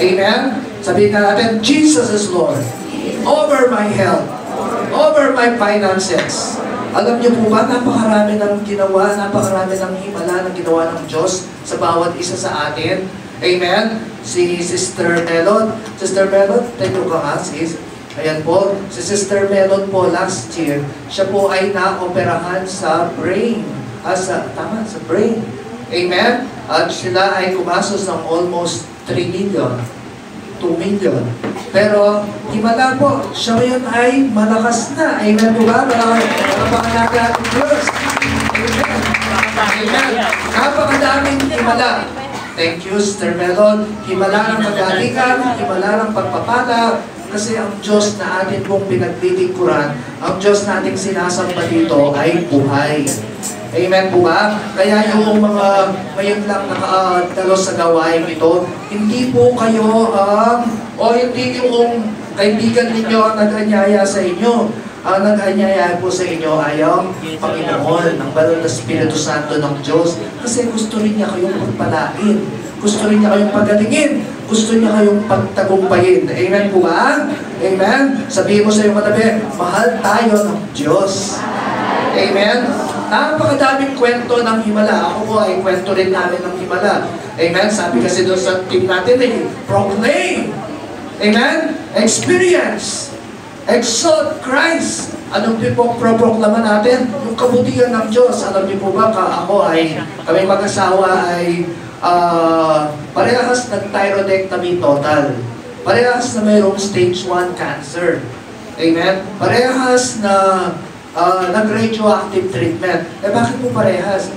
Amen? Sabihin nga natin, Jesus is Lord. Over my health. Over my finances. Alam niyo po ba, napakarami ng ginawa, napakarami ng himala na ginawa ng Diyos sa bawat isa sa atin. Amen? Si Sister Melon. Sister Melon, tayo ka nga, sis. Ayan po, si Sister Melon po last year, siya po ay naoperahan sa brain. Sa brain. Amen? At sila ay kumasos ng almost 3 million. 2 million. Pero, himala po, siya ngayon ay malakas na. Amen po ba? Napakalaga natin Diyos. Amen. Amen. Napakadaming himala. Thank you, Sister Melon. Himala ng pag-alikan, himala ng pagpapala, kasi ang Diyos na atin pong pinaglilingkuran, ang Diyos na ating sinasamba dito ay buhay. Amen po ba? Kaya yung mga ngayon lang nakadalo sa gawain ito, hindi po kayo o hindi yung kaibigan ninyo ang nag-anyaya sa inyo. Ang nag-anyaya po sa inyo ay ang Panginoon, ang Banal na Espiritu Santo ng Diyos. Kasi gusto rin niya kayong pagpalain. Gusto rin niya kayong pagalingin. Gusto niya kayong pagtagumpayin. Amen po ba? Amen? Sabihin mo sa iyong katabi, mahal tayo ng Diyos. Amen? Napakadaming kwento ng himala. Ako po ay kwento rin namin ng himala. Amen? Sabi kasi doon sa team natin, proclaim. Amen? Experience. Exalt Christ. Anong po pro-proklama natin? Yung kabutihan ng Diyos. Alam niyo po ba, kami mag-asawa ay parehas nag-thyroidectomy total. Parehas na mayroong stage 1 cancer. Amen? Parehas na nag-radioactive treatment. Bakit po parehas?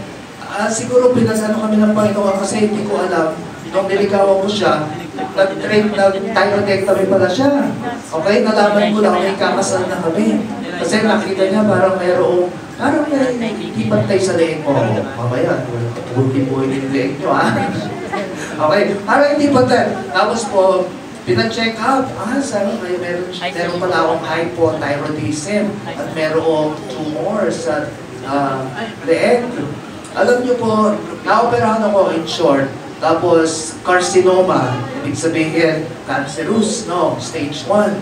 Siguro pinasano kami ng Panginoon kasi hindi ko alam. Nung niligawan ko siya, nag-thyroidectomy pala siya. Okay? Nalaman ko lang, may kakasal na kami. Kasi nakita niya parang may hindi pantay sa leeg mo. Mamaya, buti-buti yung leeg nyo, ha? Okay? Parang hindi pantay. Tapos po, pina-check up. Sabi kayo, meron pala akong hypothyroidism at merong tumor sa leeg. Alam niyo po, naoperahan ako in short. Tapos, carcinoma, ibig sabihin, cancerous, no? Stage 1.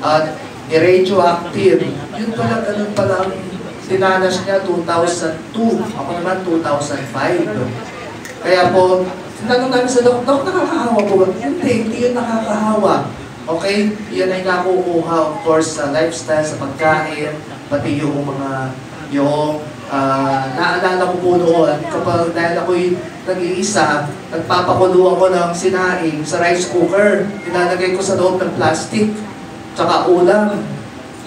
At radioactive. Yun pala, ganun pala, dinanas niya 2002. Ako naman 2005. Kaya po, tinanong namin sa doktor, nakakahawa po ba? Hindi yun nakakahawa. Okay? Yan ay nakukuha, of course, sa lifestyle, sa pagkain, pati yung naalala ko po noon, kapag dahil ako'y nag-iisa, nagpapakulo ako ng sinaing sa rice cooker. Nilalagay ko sa loob ng plastic, tsaka ulam.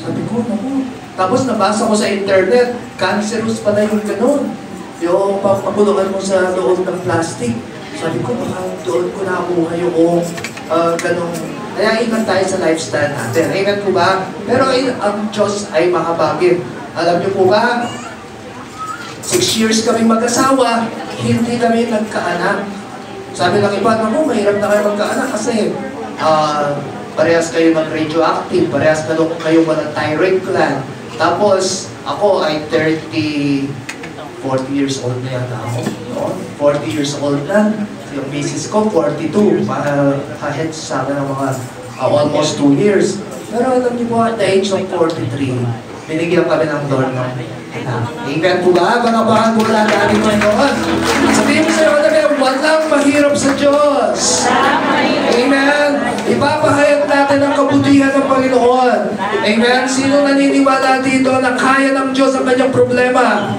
Sabi ko, naku. Tapos nabasa ko sa internet, cancerous pala yung ganun. Yung papakuluan mo sa loob ng plastic. Sabi ko, baka doon ko nakuha yung ganun. Kaya ingat tayo sa lifestyle natin. Amen po ba? Pero ang Diyos ay makabagin. Alam niyo po ba, 6 years kami mag-asawa, hindi kami nagkaanak. Sabi ng iba, naku, mahirap na kayo magkaanak kasi parehas kayo mag-radioactive, parehas kayo walang thyroid gland. Tapos, ako ay 40 years old na yata ako. No? 40 years old na. Yung misis ko, 42. Kahit sa akin ng mga almost 2 years. Pero alam niyo po, at the age of 43, binigyan kami ng Lord ng anak. Amen po ba? Baka po lang natin Panginoon. Sabihin mo sa'yo, walang mahirap sa Diyos. Amen. Ipapahayag natin ang kabutihan ng Panginoon. Amen. Sino naniniwala dito na kaya ng Diyos ang kanyang problema?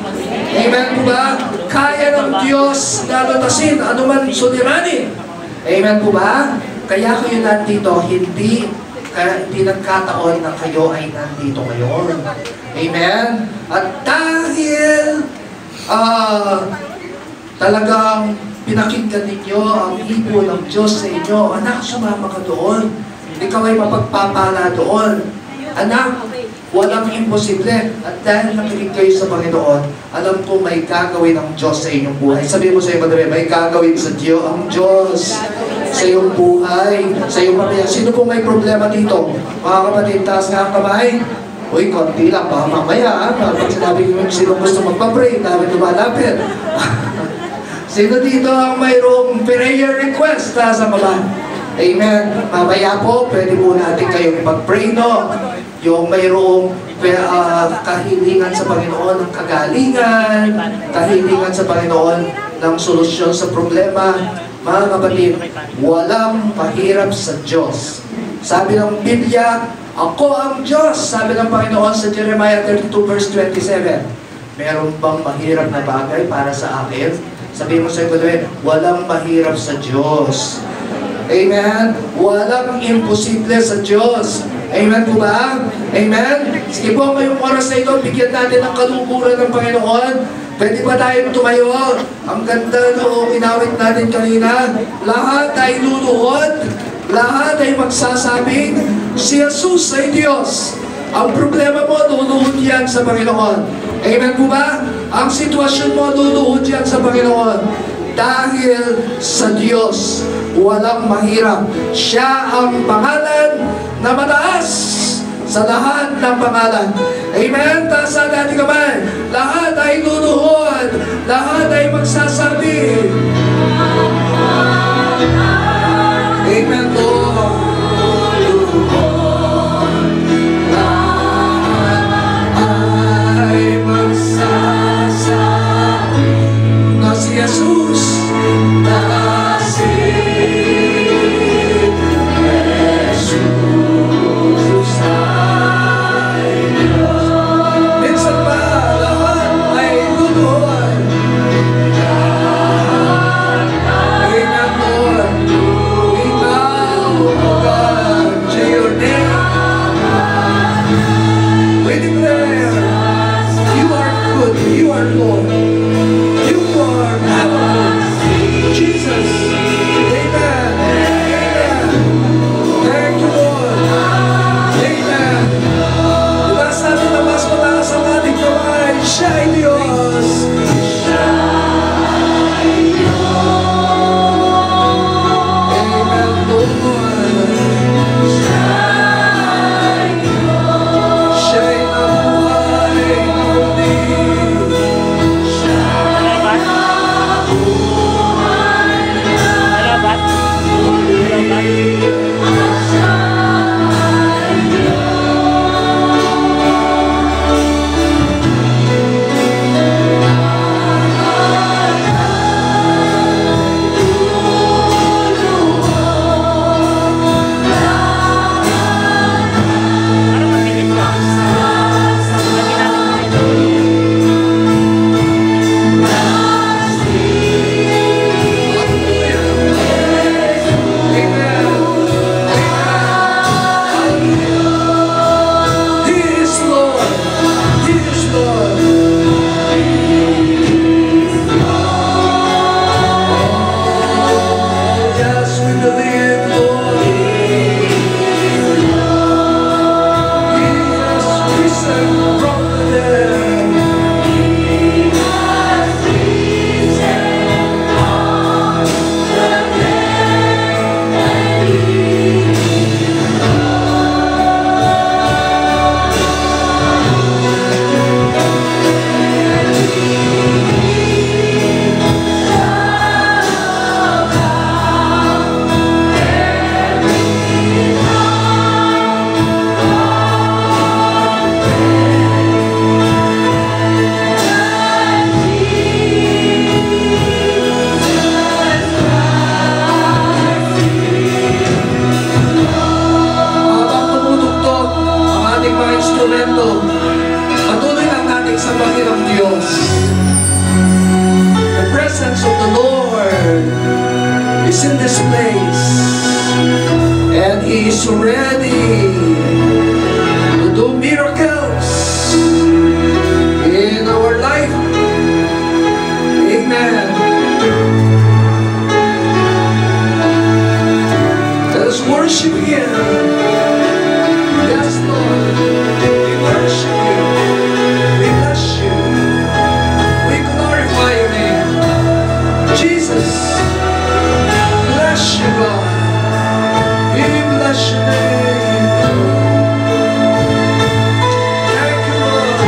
Amen po ba? Kaya ng Diyos na lutasin, anuman suliranin. Amen po ba? Kaya kayo nandito, hindi nagkataon na kayo ay nandito ngayon. Amen? At dahil talagang pinakinggan ninyo ang hipo ng Diyos sa inyo, anak, sumama ka doon. Ikaw ay mapagpapala doon. Anak, walang imposible. At dahil nakinig kayo sa Panginoon, alam ko may gagawin ang Diyos sa inyong buhay. Sabihin mo sa iyo, may gagawin sa Diyos ang Diyos sa iyong buhay, sa iyong pamilya. Sino po may problema dito? Mga kapatid, taas nga ang kamay. Uy, konti lang, baka mamaya, pag sinabi nyo sino gusto magpa-pray, dami lumalapit. Sino dito ang mayroong prayer request? Taas ang kamay. Amen. Mamaya po, pwede po natin kayong ipag-pray, no? Yung mayroong kahilingan sa Panginoon ng kagalingan, kahilingan sa Panginoon ng solusyon sa problema. Mga kapatid, walang mahirap sa Diyos. Sabi ng Biblia, ako ang Diyos, sabi ng Panginoon sa Jeremiah 32 verse 27. Meron bang mahirap na bagay para sa akin? Sabihin mo sa iyo, walang mahirap sa Diyos. Amen? Walang imposible sa Diyos. Amen po ba? Amen? Sige po, ngayong oras na ito, bigyan natin ng kalukuran ng Panginoon. Pwede ba tayo tumayo? Ang ganda noong inawit natin kanina. Lahat ay luluhod. Lahat ay magsasabing, si Jesus ay Diyos. Ang problema mo, luluhod yan sa Panginoon. Amen po ba? Ang sitwasyon mo, luluhod yan sa Panginoon. Dahil sa Diyos, walang mahirap. Siya ang pangalan na mataas sa lahat ng pangalan. Amen? Taasan natin kamay. Lahat ay luluhod. Lahat ay magsasabi. Amen, Lord. Si Jesus na si Jesus ay Diyos. Minsan pa lahat ay luluhod. Amen, Lord. We bow, God, to your name. We declare, you are good, you are Lord. Jesus. Amen. Amen. Thank you, Lord. Amen. Itaas natin ang mas mataas ang ating kamay. Siya ay Diyos. Siya ay Diyos. Amen, Lord. Siya ay Diyos. Siya ay nabuhay na muli. Siya ay patuloy lang natin sa Panginoong Diyos. The presence of the Lord is in this place, and He is ready to do miracles in our life. Amen. Let us worship Him. Yes, Lord. We worship You. We bless You. We glorify Your name. Jesus, bless You, God. We bless Your name. Thank You, Lord.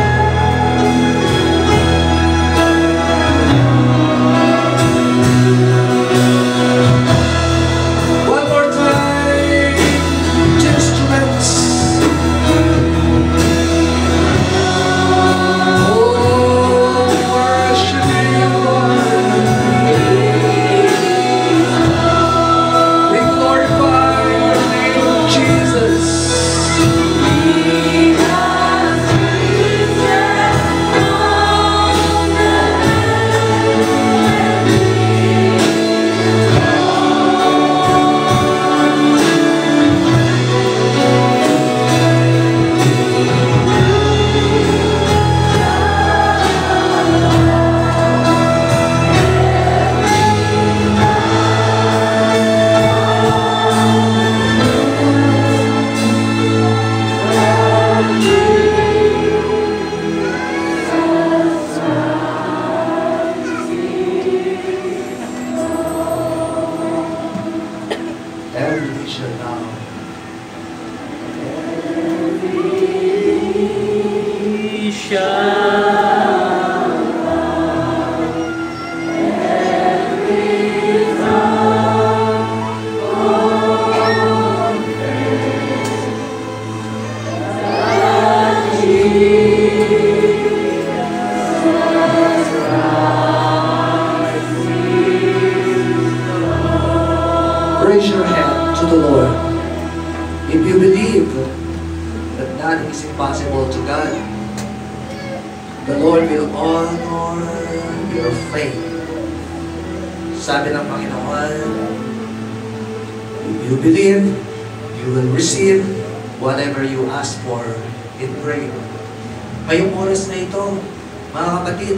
One more time. creation now. Raise your hand to the Lord. If you believe that nothing is impossible to God, the Lord will honor your faith. Sabi ng Panginoon, if you believe, you will receive whatever you ask for in prayer. Ngayong oras na ito, mga kapatid,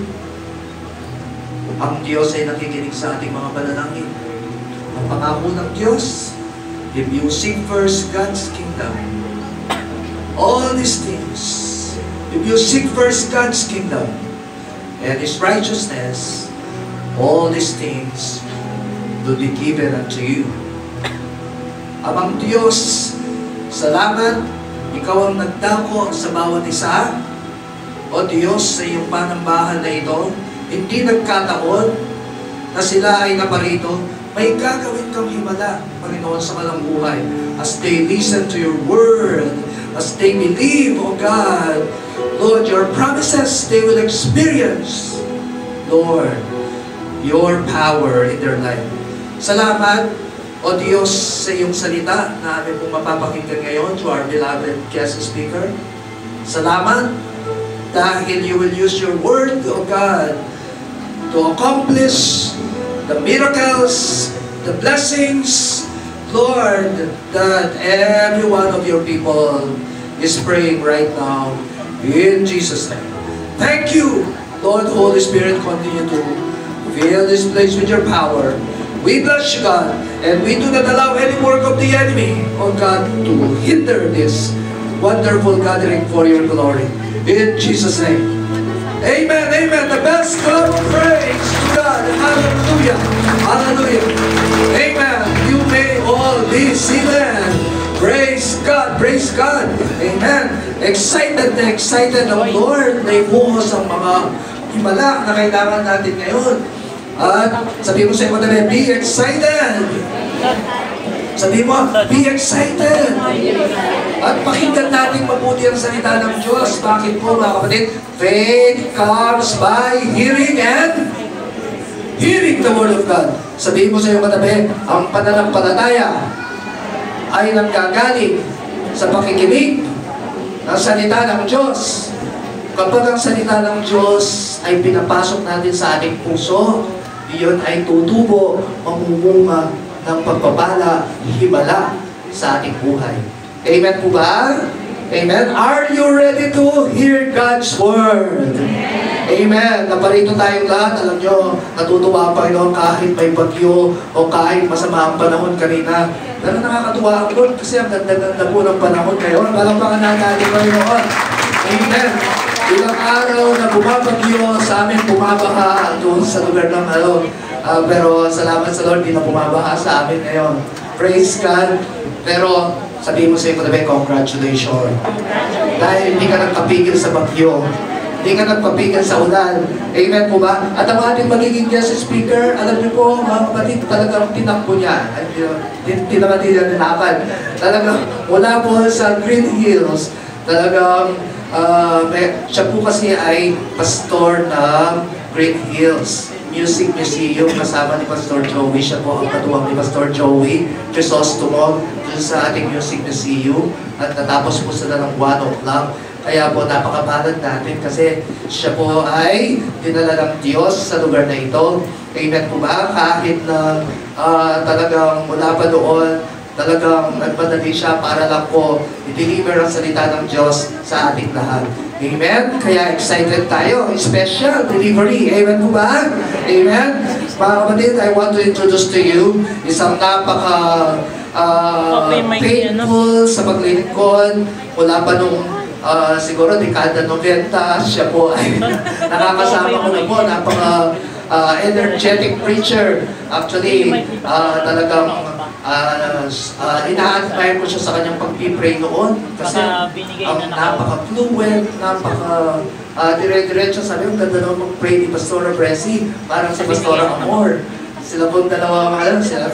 ang Diyos ay nakikinig sa ating mga panalangin. Ang pangako ng Diyos, if you seek first God's kingdom, all these things, if you seek first God's kingdom and His righteousness, all these things will be given unto you. Amang Diyos, salamat, Ikaw ang nagdako sa bawat isa. O Diyos, sa iyong panambahan na ito, hindi nagkataon na sila ay naparito. May gagawin kang himala, Panginoon, sa kanilang buhay. As they listen to your word, as they believe, O God, Lord, your promises, they will experience, Lord, your power in their life. Salamat, O Diyos, sa iyong salita na amin pong mapapakinggan ngayon to our beloved guest speaker. Salamat dahil you will use your word, O God, to accomplish the miracles, the blessings, Lord, that every one of your people is praying right now in Jesus' name. Thank you, Lord, Holy Spirit, continue to fill this place with your power. We bless you, God, and we do not allow any work of the enemy, oh God, to hinder this wonderful gathering for your glory. In Jesus' name. Amen, amen. The best clap of praise to God. Hallelujah. Hallelujah. Amen. You may all be seated. Praise God. Praise God. Amen. Excited na excited ang Lord na ibuhos ang mga himala na kailangan natin ngayon. At sabi mo sa iyo, be excited. Sabi mo, be excited. At pakinggan natin mabuti ang salita ng Diyos. Bakit po, mga kapatid? Faith comes by hearing and hearing the Word of God. Sabihin mo sa iyo katabi, ang pananampalataya ay nanggagaling sa pakikinig ng salita ng Diyos. Kapag ang salita ng Diyos ay pinapasok natin sa ating puso, iyon ay tutubo, mamumunga ng pagpapala, himala sa ating buhay. Amen po ba? Amen? Are you ready to hear God's Word? Amen. Naparito tayong lahat. Alam nyo, natutuwa ang Panginoon kahit may bagyo o kahit masama ang panahon kanina. Pero nakakatuwa ang Lord kasi ang ganda-ganda po ng panahon ngayon. Palampakan natin Panginoon. Amen. Ilang araw na bumabagyo sa amin, bumabaha doon sa lugar ng pero salamat sa Lord, di na bumabaha sa amin ngayon. Praise God. Pero sabihin mo sa iyo, congratulations. Dahil hindi ka nagpapigil sa bagyo. Hindi ka nagpapigil sa ulan. Amen po ba? At ang ating magiging guest speaker, alam niyo po, mga kapatid, talagang tinakbo niya. Hindi naman tinalaban. Talagang wala po sa Green Hills. Talagang siya po kasi ay pastor ng Green Hills Music Museum, kasama ni Pastor Joey. Siya po ang katuwang ni Pastor Joey Crisostomo dun sa ating Music Museum. At natapos po sila ng 1 o'clock. Kaya po napakapalad natin kasi siya po ay dinala ng Diyos sa lugar na ito. Amen po ba? Kahit na talagang mula pa doon, talagang nagpadali siya para lang po i-deliver ang salita ng Diyos sa ating lahat. Amen? Kaya excited tayo. Special delivery. Amen po ba? Amen? Mga kapatid, I want to introduce to you isang painful sa paglilingkod. Mula pa nung siguro dekada 90, siya po ay nakakasama ko na po. Napaka energetic preacher. Actually, talagang ina-admire ko siya sa kanyang pag-pray noon kasi napaka-fluent, dire-diretso. Sabi yung ganda naman mag-pray ni Pastora Bressy, parang si Pastora Amor. Sila pong dalawa sila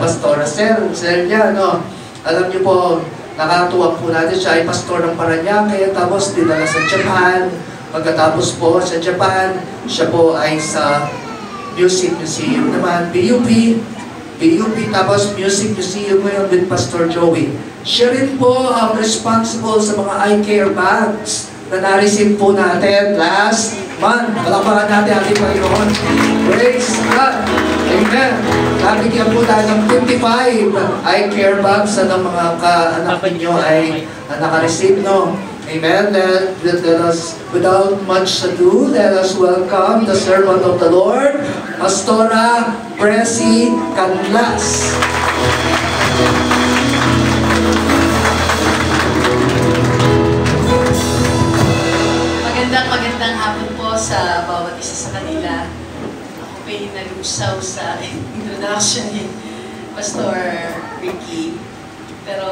Pastora Celia, no? Alam niyo po, nakatuwa po natin siya ay pastor ng Parañaque, tapos dinala sa Japan. Pagkatapos po sa Japan, siya po ay sa Music Museum naman, BUP, tapos Music Museum ngayon with Pastor Joey. Siya rin po ang responsible sa mga eye care bags na na-receive po natin last month. Palakpakan natin ating Panginoon. Praise God! Amen! Nabigyan po tayo ng 55 eye care bags sa mga kaanak ninyo ay naka-receive, no? Amen. Let us, without much ado, let us welcome the servant of the Lord, Pastora Bressy Canlas. Magandang hapon po sa bawat isa sa kanila. Ako pa yung nalusaw sa introduction ni Pastor Ricky. Pero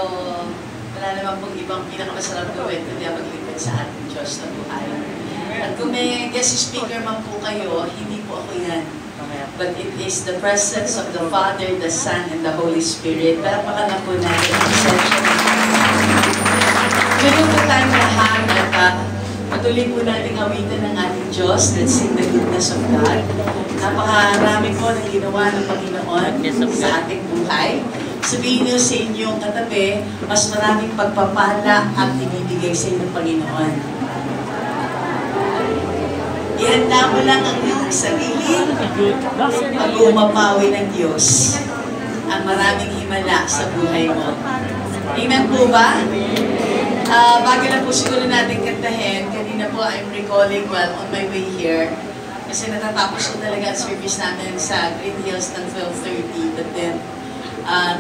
wala naman pong ibang pinakamasarap gawin kundi ang maglingkod sa ating Diyos na buhay. At kung may guest speaker man po kayo, hindi po ako yan. But it is the presence of the Father, the Son, and the Holy Spirit. Palapakan na po natin ang session. Ngayon po tayong lahat at patuloy po natin awitan ng ating Diyos. Let's sing the goodness of God. Napakarami po na ginawa ng Panginoon sa ating buhay. Sabihin niyo sa inyong katabi, mas maraming pagpapala ang ibibigay sa inyong Panginoon. Ihanda mo lang ang iyong sarili pag umapawi ng Diyos ang maraming himala sa buhay mo. Amen po ba? Bago na po siguro natin kantahin, kanina po I'm recalling while on my way here, kasi natatapos ko talaga ang service namin sa Green Hills ng 12:30, but then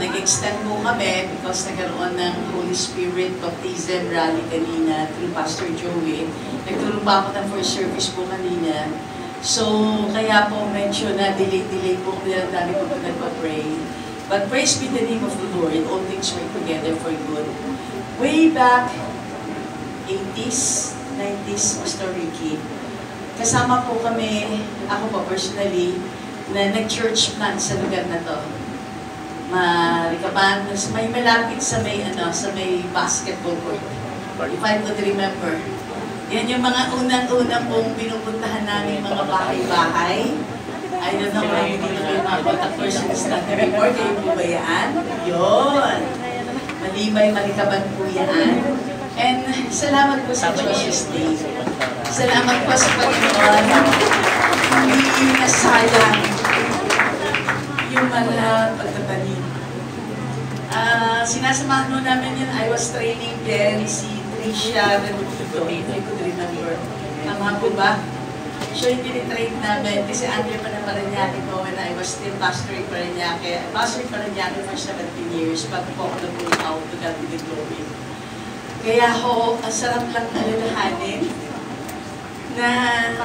nag-extend po kami because nagkaroon ng Holy Spirit Baptism Rally kanina through Pastor Joey. Nagtulong pa ako ng first service po kanina. So, kaya po medyo na-delay po kami ang dami po nagpa-pray. But praise be the name of the Lord, all things work together for good. Way back 80s, 90s, Pastor Ricky, kasama po kami, ako po personally, na nag-church plant sa lugar na to. Marikaban, may malapit sa may basketball court. If I could remember. Yan yung mga unang-unang pong pinupuntahan namin mga bahay-bahay. I don't know kung hindi na kayo mga contact persons natin before. Kayo po ba yan? Yun! Malibay, Marikaban po yan. And salamat po sa Diyos' name. Salamat po sa Panginoon. Hindi nasayang yung mga pagtatanim. Sinasamahan mo namin yun, I was training then si Tricia Renuto, if you could remember. Tama po ba? Siya yung tinitrain namin kasi under pa na Parañaque ko when I was still pastoring Parañaque. Pastoring Parañaque for 17 years bago po ako nag-move out to God be the glory. Kaya ho, ang sarap lang alalahanin na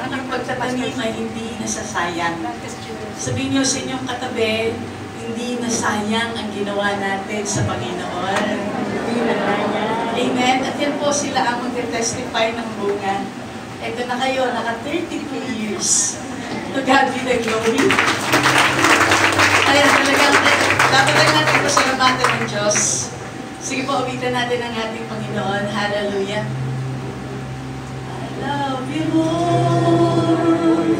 yung pagtatanim ay hindi nasasayang. Sabihin niyo sa inyong katabi, hindi nasayang ang ginawa natin sa Panginoon. Amen? At yan po sila ang mag-testify ng bunga. Ito na kayo, naka 32 years. To God be the glory. Kaya talagang, dapat lang natin pasalamatan ng Diyos. Sige po, awitan natin ang ating Panginoon. Hallelujah. I love you, Lord.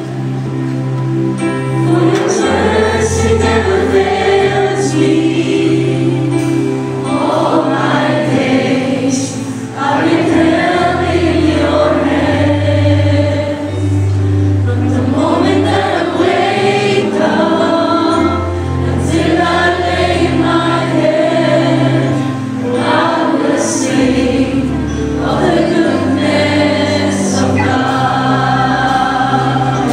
For His mercy never fails me. All my days are held in your hand. From the moment that I wake up until I lay my head, I will sing of the goodness of God.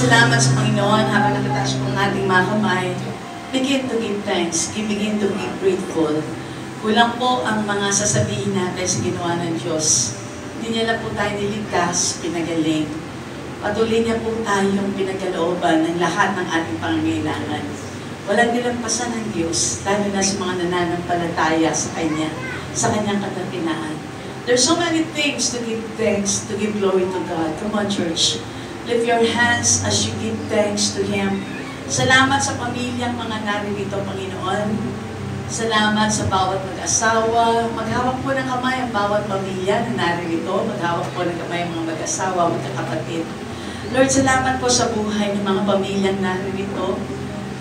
salamat sa Panginoon habang nakataas po ang ating mga kamay. Begin to give thanks. Begin to be grateful. Kulang po ang mga sasabihin natin sa ginawa ng Diyos. Hindi niya lang po tayo niligtas, pinagaling. Patuloy niya po tayong pinagkalooban ng lahat ng ating pangangailangan. Walang nilampasan ng Diyos, lalo na sa mga nananampalataya sa Kanya, sa Kanyang kadakilaan. There's so many things to give thanks, to give glory to God. Come on, church. Lift your hands as you give thanks to Him. Salamat sa pamilyang mga naririto, Panginoon. Salamat sa bawat mag-asawa. Maghawak po ng kamay ang bawat pamilya na naririto. Maghawak po ng kamay ang mga mag-asawa, magkakapatid. Lord, salamat po sa buhay ng mga pamilyang naririto.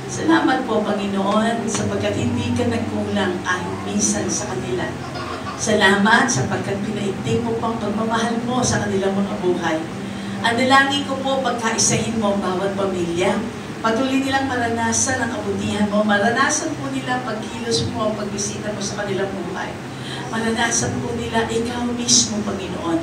Salamat po, Panginoon, sapagkat hindi ka nagkulang kahit minsan sa kanila. Salamat sapagkat pinaiting mo pang pagmamahal mo sa kanilang mga buhay. Ang dalangin ko po, pagkaisahin mo ang bawat pamilya. Patuloy nilang maranasan ang kabutihan mo. Maranasan po nila pagkilos mo, pagbisita mo sa kanilang buhay. Maranasan po nila ikaw mismo, Panginoon.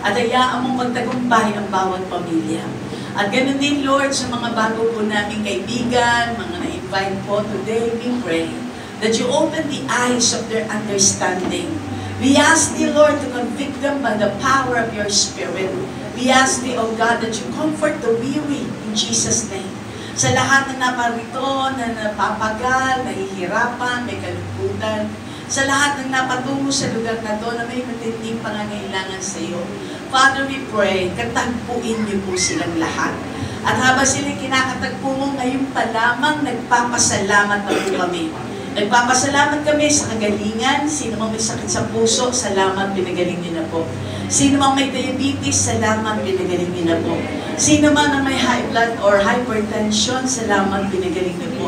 At hayaan mong magtagumpay ang bawat pamilya. At ganoon din, Lord, sa mga bago po naming kaibigan, mga na-invite po today, we pray that you open the eyes of their understanding. We ask thee, Lord, to convict them by the power of your Spirit. We ask thee, O God, that you comfort the weary in Jesus' name. Sa lahat na naparito, na napapagal, nahihirapan, may kalungkutan, sa lahat ng napatungo sa lugar na to na may matinding pangangailangan sa iyo. Father, we pray, katagpuin niyo po silang lahat. At habang sila kinakatagpo mo, ngayon pa lamang nagpapasalamat na po kami. Nagpapasalamat kami sa kagalingan. Sino mang may sakit sa puso, salamat, pinagaling niyo na po. Sino mang may diabetes, salamat, pinagaling niyo na po. Sino man na may high blood or hypertension, salamat, pinagaling niyo po.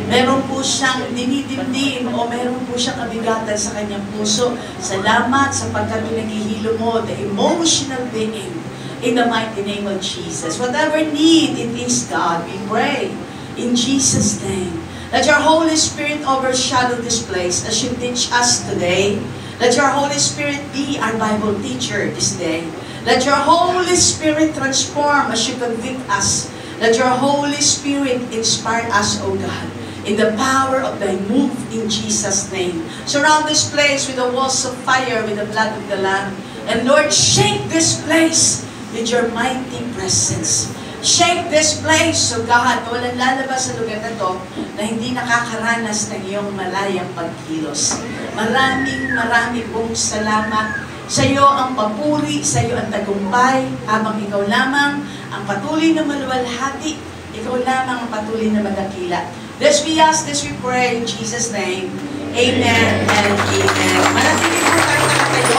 Meron po siyang dinidimdim o meron po siyang kabigatan sa kanyang puso. Salamat sapagkat pinaghihilo mo the emotional being in the mighty name of Jesus. Whatever need it is, God, we pray in Jesus' name. Let your Holy Spirit overshadow this place as you teach us today. Let your Holy Spirit be our Bible teacher this day. Let your Holy Spirit transform as you convict us. Let your Holy Spirit inspire us, O God, in the power of thy move in Jesus' name. Surround this place with the walls of fire, with the blood of the Lamb. And Lord, shake this place with your mighty presence. Shake this place, O God, na walang lalabas sa lugar na to na hindi nakakaranas ng iyong malayang pagkilos. Maraming pong salamat. Sa iyo ang papuri, sa iyo ang tagumpay, habang ikaw lamang ang patuloy na maluwalhati, ikaw lamang ang patuloy na magdakila. This we ask, this we pray, in Jesus' name. Amen and amen. Manatili po tayo nakatayo.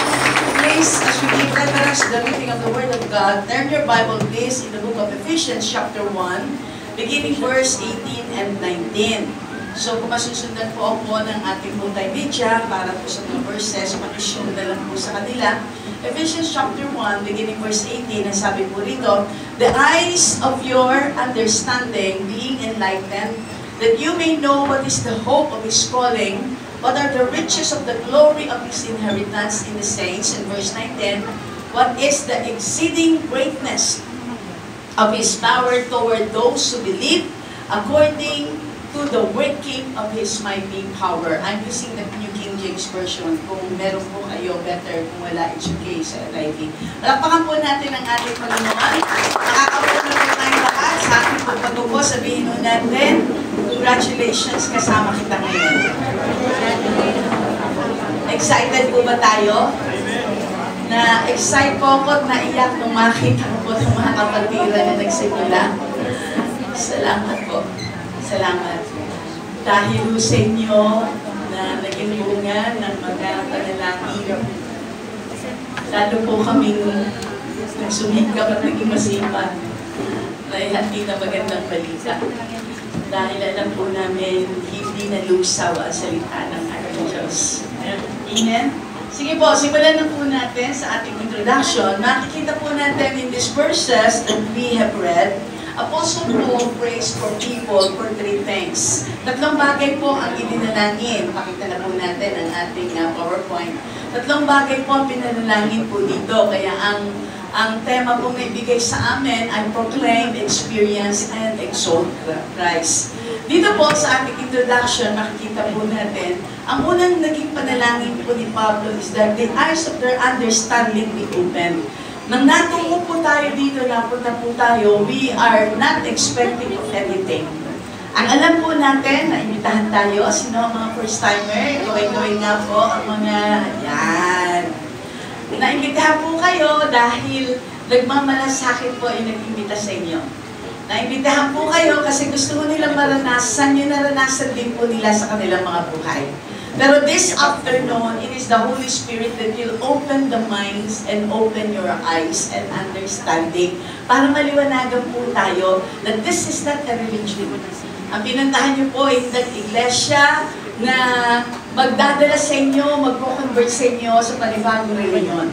Please, as we give reverence to the reading of the Word of God, turn your Bible please in the book of Ephesians chapter 1, beginning verse 18 and 19. So kung masusundan po ako ng ating multimedia para po sa mga verses, mag-show na lang po sa kanila. Ephesians chapter 1, beginning verse 18, ang sabi po rito, the eyes of your understanding being enlightened, that you may know what is the hope of His calling, what are the riches of the glory of His inheritance in the saints, in verse 19, what is the exceeding greatness of His power toward those who believe, according to the working of His mighty power. I'm using the New King James Version. Kung meron po kayo, better kung wala, it's okay sa NIV. Palakpakan po natin ang ating Panginoon. Nakakapunod po tayo lahat sa ating pagpatubo. Sabihin po natin, congratulations, kasama kita ngayon. Excited po ba tayo? Na-excite po ako at naiyak nung makita ko ng mga kapatiran na nagsimula. Salamat po. Salamat. Dahil sa inyo na naging bunga ng mga panalangin, lalo po kaming nagsumikap at naging masipag na ihati na magandang balita. Dahil alam po namin, hindi nalusaw ang salita ng ating Diyos. Amen? Sige po, simulan na po natin sa ating introduction. Makikita po natin in these verses that we have read, Apostle Paul prays for people for three things. Tatlong bagay po ang idinalangin. Pakita na po natin ang ating PowerPoint. Tatlong bagay po ang pinanalangin po dito. Kaya ang Ang tema pong naibigay sa amin ay Proclaim, Experience, and Exalt Christ. Dito po sa ating introduction, makikita po natin, ang unang naging panalangin po ni Pablo is that the eyes of their understanding be open. Nang natungo po tayo dito, napunta po tayo, we are not expecting of anything. Ang alam po natin, naimitahan tayo, sino ang mga first-timer? Gawin-gawin nga po ang mga, yan. Naimbitahan po kayo dahil nagmamalasakit po ay nag-imbita sa inyo. Naimbitahan po kayo kasi gusto mo nilang maranasan, yung naranasan din po nila sa kanilang mga buhay. Pero this afternoon, it is the Holy Spirit that will open the minds and open your eyes and understanding para maliwanagan po tayo that this is not a religion. Ang pinuntahan niyo po ay the iglesia na magdadala sa inyo, magpo-convert sa inyo sa panibagong reliyon.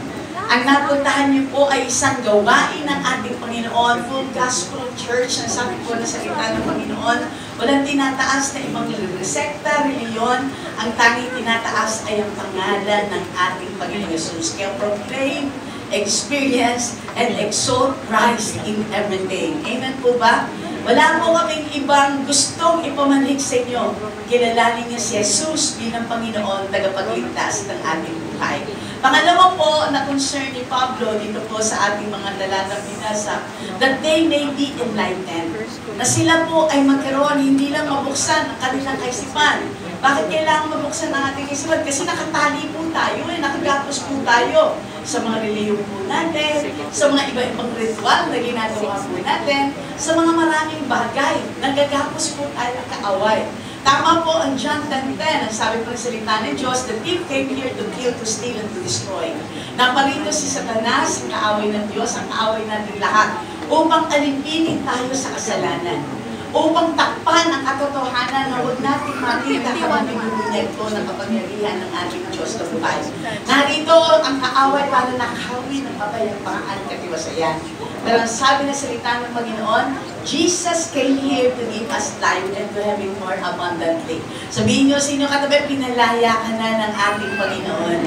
Ang napuntahan niyo po ay isang gawain ng ating Panginoon, full gospel church, na sabi po na salita ng Panginoon, walang tinataas na ibang sekta, reliyon, ang tanging tinataas ay ang pangalan ng ating Panginoon Jesus. Kaya proclaim, experience, and exalt Christ in everything. Amen po ba? Wala po kaming ibang gustong ipamanhig sa inyo. Kilalanin niyo si Jesus bilang Panginoon, tagapagligtas ng ating buhay. Pangalawa po na concern ni Pablo dito po sa ating mga talatang binasa, that they may be enlightened. Na sila po ay magkaroon, hindi lang mabuksan ang kanilang kaisipan. Bakit kailangan mabuksan ang ating kaisipan? Kasi nakatali po tayo, nakagapos po tayo sa mga reliyon po natin, sa mga iba-ibang ritual na ginagawa po natin, sa mga maraming bagay, nagagapos po tayo ng kaaway. Tama po ang John 10:10, ang sabi po ng salita ng Diyos, the thief came here to kill, to steal, and to destroy. Naparito si Satanas, ang kaaway ng Diyos, ang kaaway natin lahat, upang alimpinin tayo sa kasalanan. Upang takpan ang katotohanan na huwag natin makita habang binubunyag ko ng kapangyarihan ng ating Diyos na buhay. Narito ang kaaway para nakahawi ng kapayapaan katiwasayan. Pero ang sabi na salita ng Panginoon, Jesus came here to give us life and to have it more abundantly. Sabihin niyo, sino katabi, pinalaya ka na ng ating Panginoon.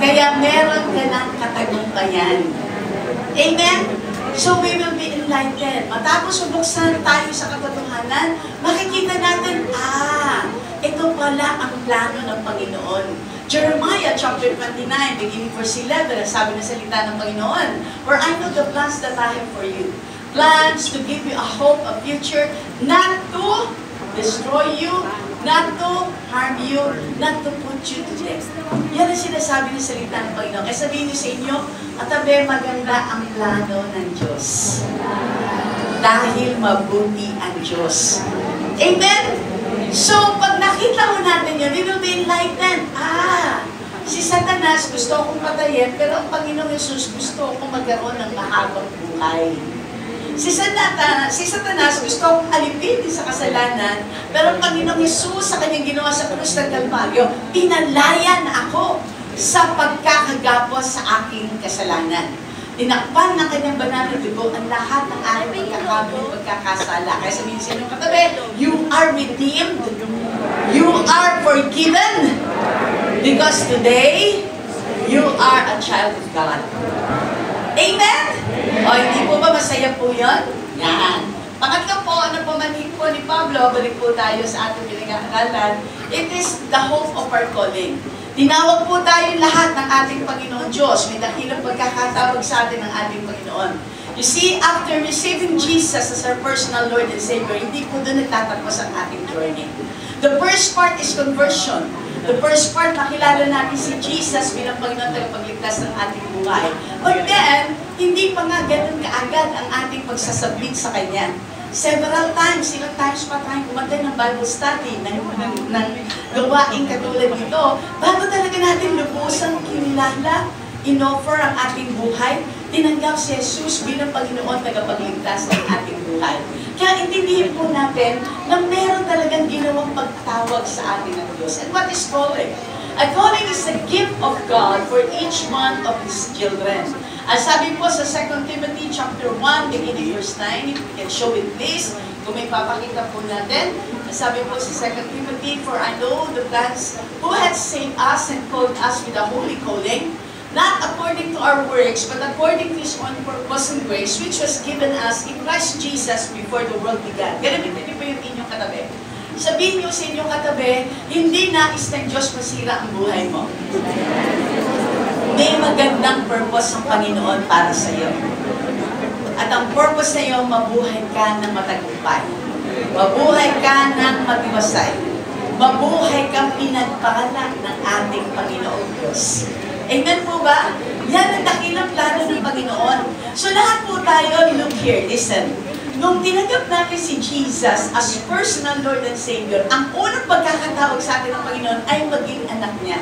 Kaya meron ka ng katagumpayan. Amen? So we will be enlightened. Matapos buksan tayo sa katotohanan, makikita natin, ito pala ang plano ng Panginoon. Jeremiah chapter 29, beginning verse 11, sabi ng salita ng Panginoon, for I know the plans that I have for you. Plans to give you a hope, a future, not to destroy you, not to harm you, not to put you to death. Yan ang sinasabi ng salita ng Panginoon. Kaya sabihin niyo sa inyo, atabe, maganda ang plano ng Diyos. Dahil mabuti ang Diyos. Amen? So, pag nakita mo natin yun, we will be enlightened. Si Satanas gusto akong patayin, pero ang Panginoong Jesus gusto akong magkaroon ng mahabang buhay. Si Satanas gusto akong alipin sa kasalanan, pero ang Panginoong Jesus sa kanyang ginawa sa krus ng Kalbaryo, pinalaya na ako sa pagkakagapos sa aking kasalanan. Tinakpan ng kanyang banal na dugo ang lahat ng aking pagkakasala. Kaya sabihin sa inyong katabi, you are redeemed, you are forgiven, because today, you are a child of God. Amen? O, hindi po ba masaya po yun? Yan. Pangatlo po, ano po manhig po ni Pablo, balik po tayo sa ating pinag-aaralan, it is the hope of our calling. Tinawag po tayo lahat ng ating Panginoon Diyos. May dakilang pagkakatawag sa atin ng ating Panginoon. You see, after receiving Jesus as our personal Lord and Savior, hindi po doon nagtatapos ang ating journey. The first part is conversion. The first part, makilala natin si Jesus bilang Panginoon tagapagligtas ng ating buhay. But then, hindi pa nga ganun kaagad ang ating pagsasubmit sa Kanya. Several times, ilang times pa tayong kumantay ng Bible study, ng gawaing katulad nito, bago talaga natin lubusang kinilala, inoffer ang ating buhay, tinanggap si Jesus bilang Panginoon tagapagligtas ng ating buhay. Kaya intindihin po natin na meron talagang ginawang pagtawag sa atin ng Diyos. And what is calling? A calling is a gift of God for each one of His children. Ang sabi po sa 2 Timothy chapter 1, beginning verse 9, if we can show it please, kung may papakita po natin, ang sabi po sa 2 Timothy, for I know the plans who had saved us and called us with a holy calling, not according to our works, but according to His own purpose and grace, which was given us in Christ Jesus before the world began. Gamitin niyo po yung inyong katabi. Sabihin niyo sa inyong katabi, hindi nais ng Diyos masira ang buhay mo. May magandang purpose ang Panginoon para sa iyo. At ang purpose na iyo, mabuhay ka ng matagumpay. Mabuhay ka ng matiwasay. Mabuhay kang pinagpala ng ating Panginoong Diyos. Amen po ba? Yan ang dakilang plano ng Panginoon. So lahat po tayo, look here, listen. Nung tinanggap natin si Jesus as personal Lord and Savior, ang unang pagkakatawag sa atin ng Panginoon ay maging anak niya.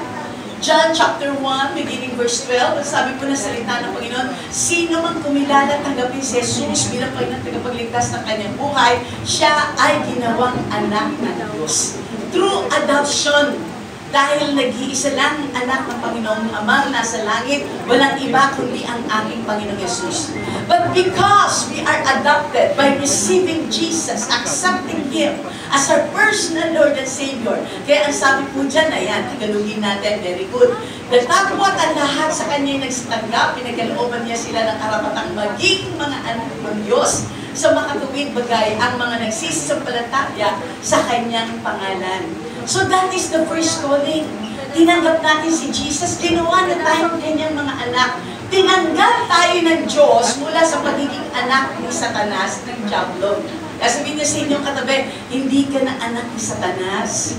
John chapter 1, beginning verse 12, sabi po na salita ng Panginoon, sino man kumilala tanggapin si Jesus bilang Panginoon tagapagligtas ng kanyang buhay, siya ay ginawang anak ng Diyos. Through adoption, dahil nag-iisa lang ang anak ng Panginoong Amang nasa langit, walang iba kundi ang aking Panginoong Jesus. But because we are adopted by receiving Jesus, accepting Him as our personal Lord and Savior, kaya ang sabi po dyan, ayan, tagalugin natin, very good. Datapwat ang lahat sa Kanya'y nagsitanggap, pinagkalooban niya sila ng karapatang maging mga anak ng Diyos sa makatuwid bagay ang mga nagsisisampalataya sa Kanyang pangalan. So that is the first calling. Tinanggap natin si Jesus, ginawa na tayong Kanyang mga anak. Tinanggal tayo ng Diyos mula sa pagiging anak ni Satanas, ng Diablo. Sabihin niyo sa inyong katabi, hindi ka na anak ni Satanas.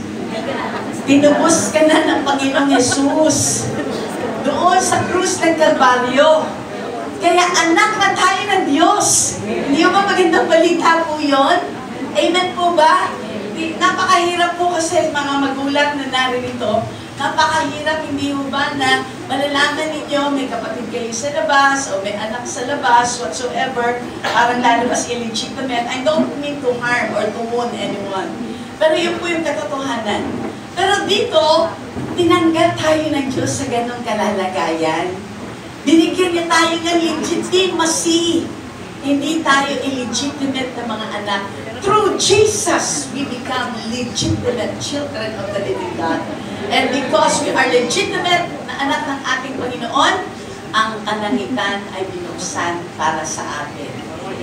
Tinubos ka na ng Panginoong Jesus. Doon sa krus ng Kalbaryo. Kaya anak na tayo ng Diyos. Hindi ba magandang balita po yun? Amen po ba? Napakahirap po kasi mga magulang na naririto, napakahirap hindi mo ba na malalaman ninyo may kapatid kayo sa labas o may anak sa labas, whatsoever, parang lalabas illegitimate. I don't mean to harm or to wound anyone. Pero yun po yung katotohanan. Pero dito, tinanggal tayo ng Diyos sa ganong kalalagayan. Binigyan niya tayo ng legitimacy. Hindi tayo illegitimate na mga anak. Through Jesus, we become legitimate children of the living God. And because we are legitimate na anak ng ating Panginoon, ang kalangitan ay binuksan para sa atin.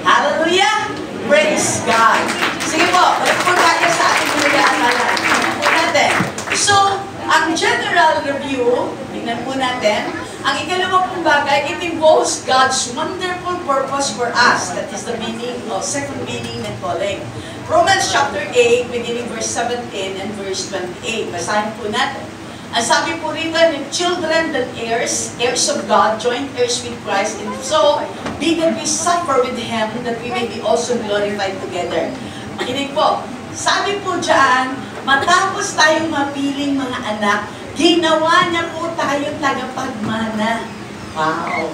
Hallelujah! Praise God! Sige po, balik po tayo sa ating pinag-aaralan. Natin. So, ang general review, tingnan po natin, ang ikalawa pong bagay, it involves God's wonderful purpose for us. That is the meaning, or second meaning ng calling. Romans chapter 8, beginning verse 17 and verse 28. Basahin po natin. Ang sabi po rito, children that heirs, heirs of God, joint heirs with Christ, and so be that we suffer with Him, that we may be also glorified together. Makinig po. Sabi po dyan, matapos tayong mapiling mga anak, ginawa niya po tayong tagapagmana. Wow!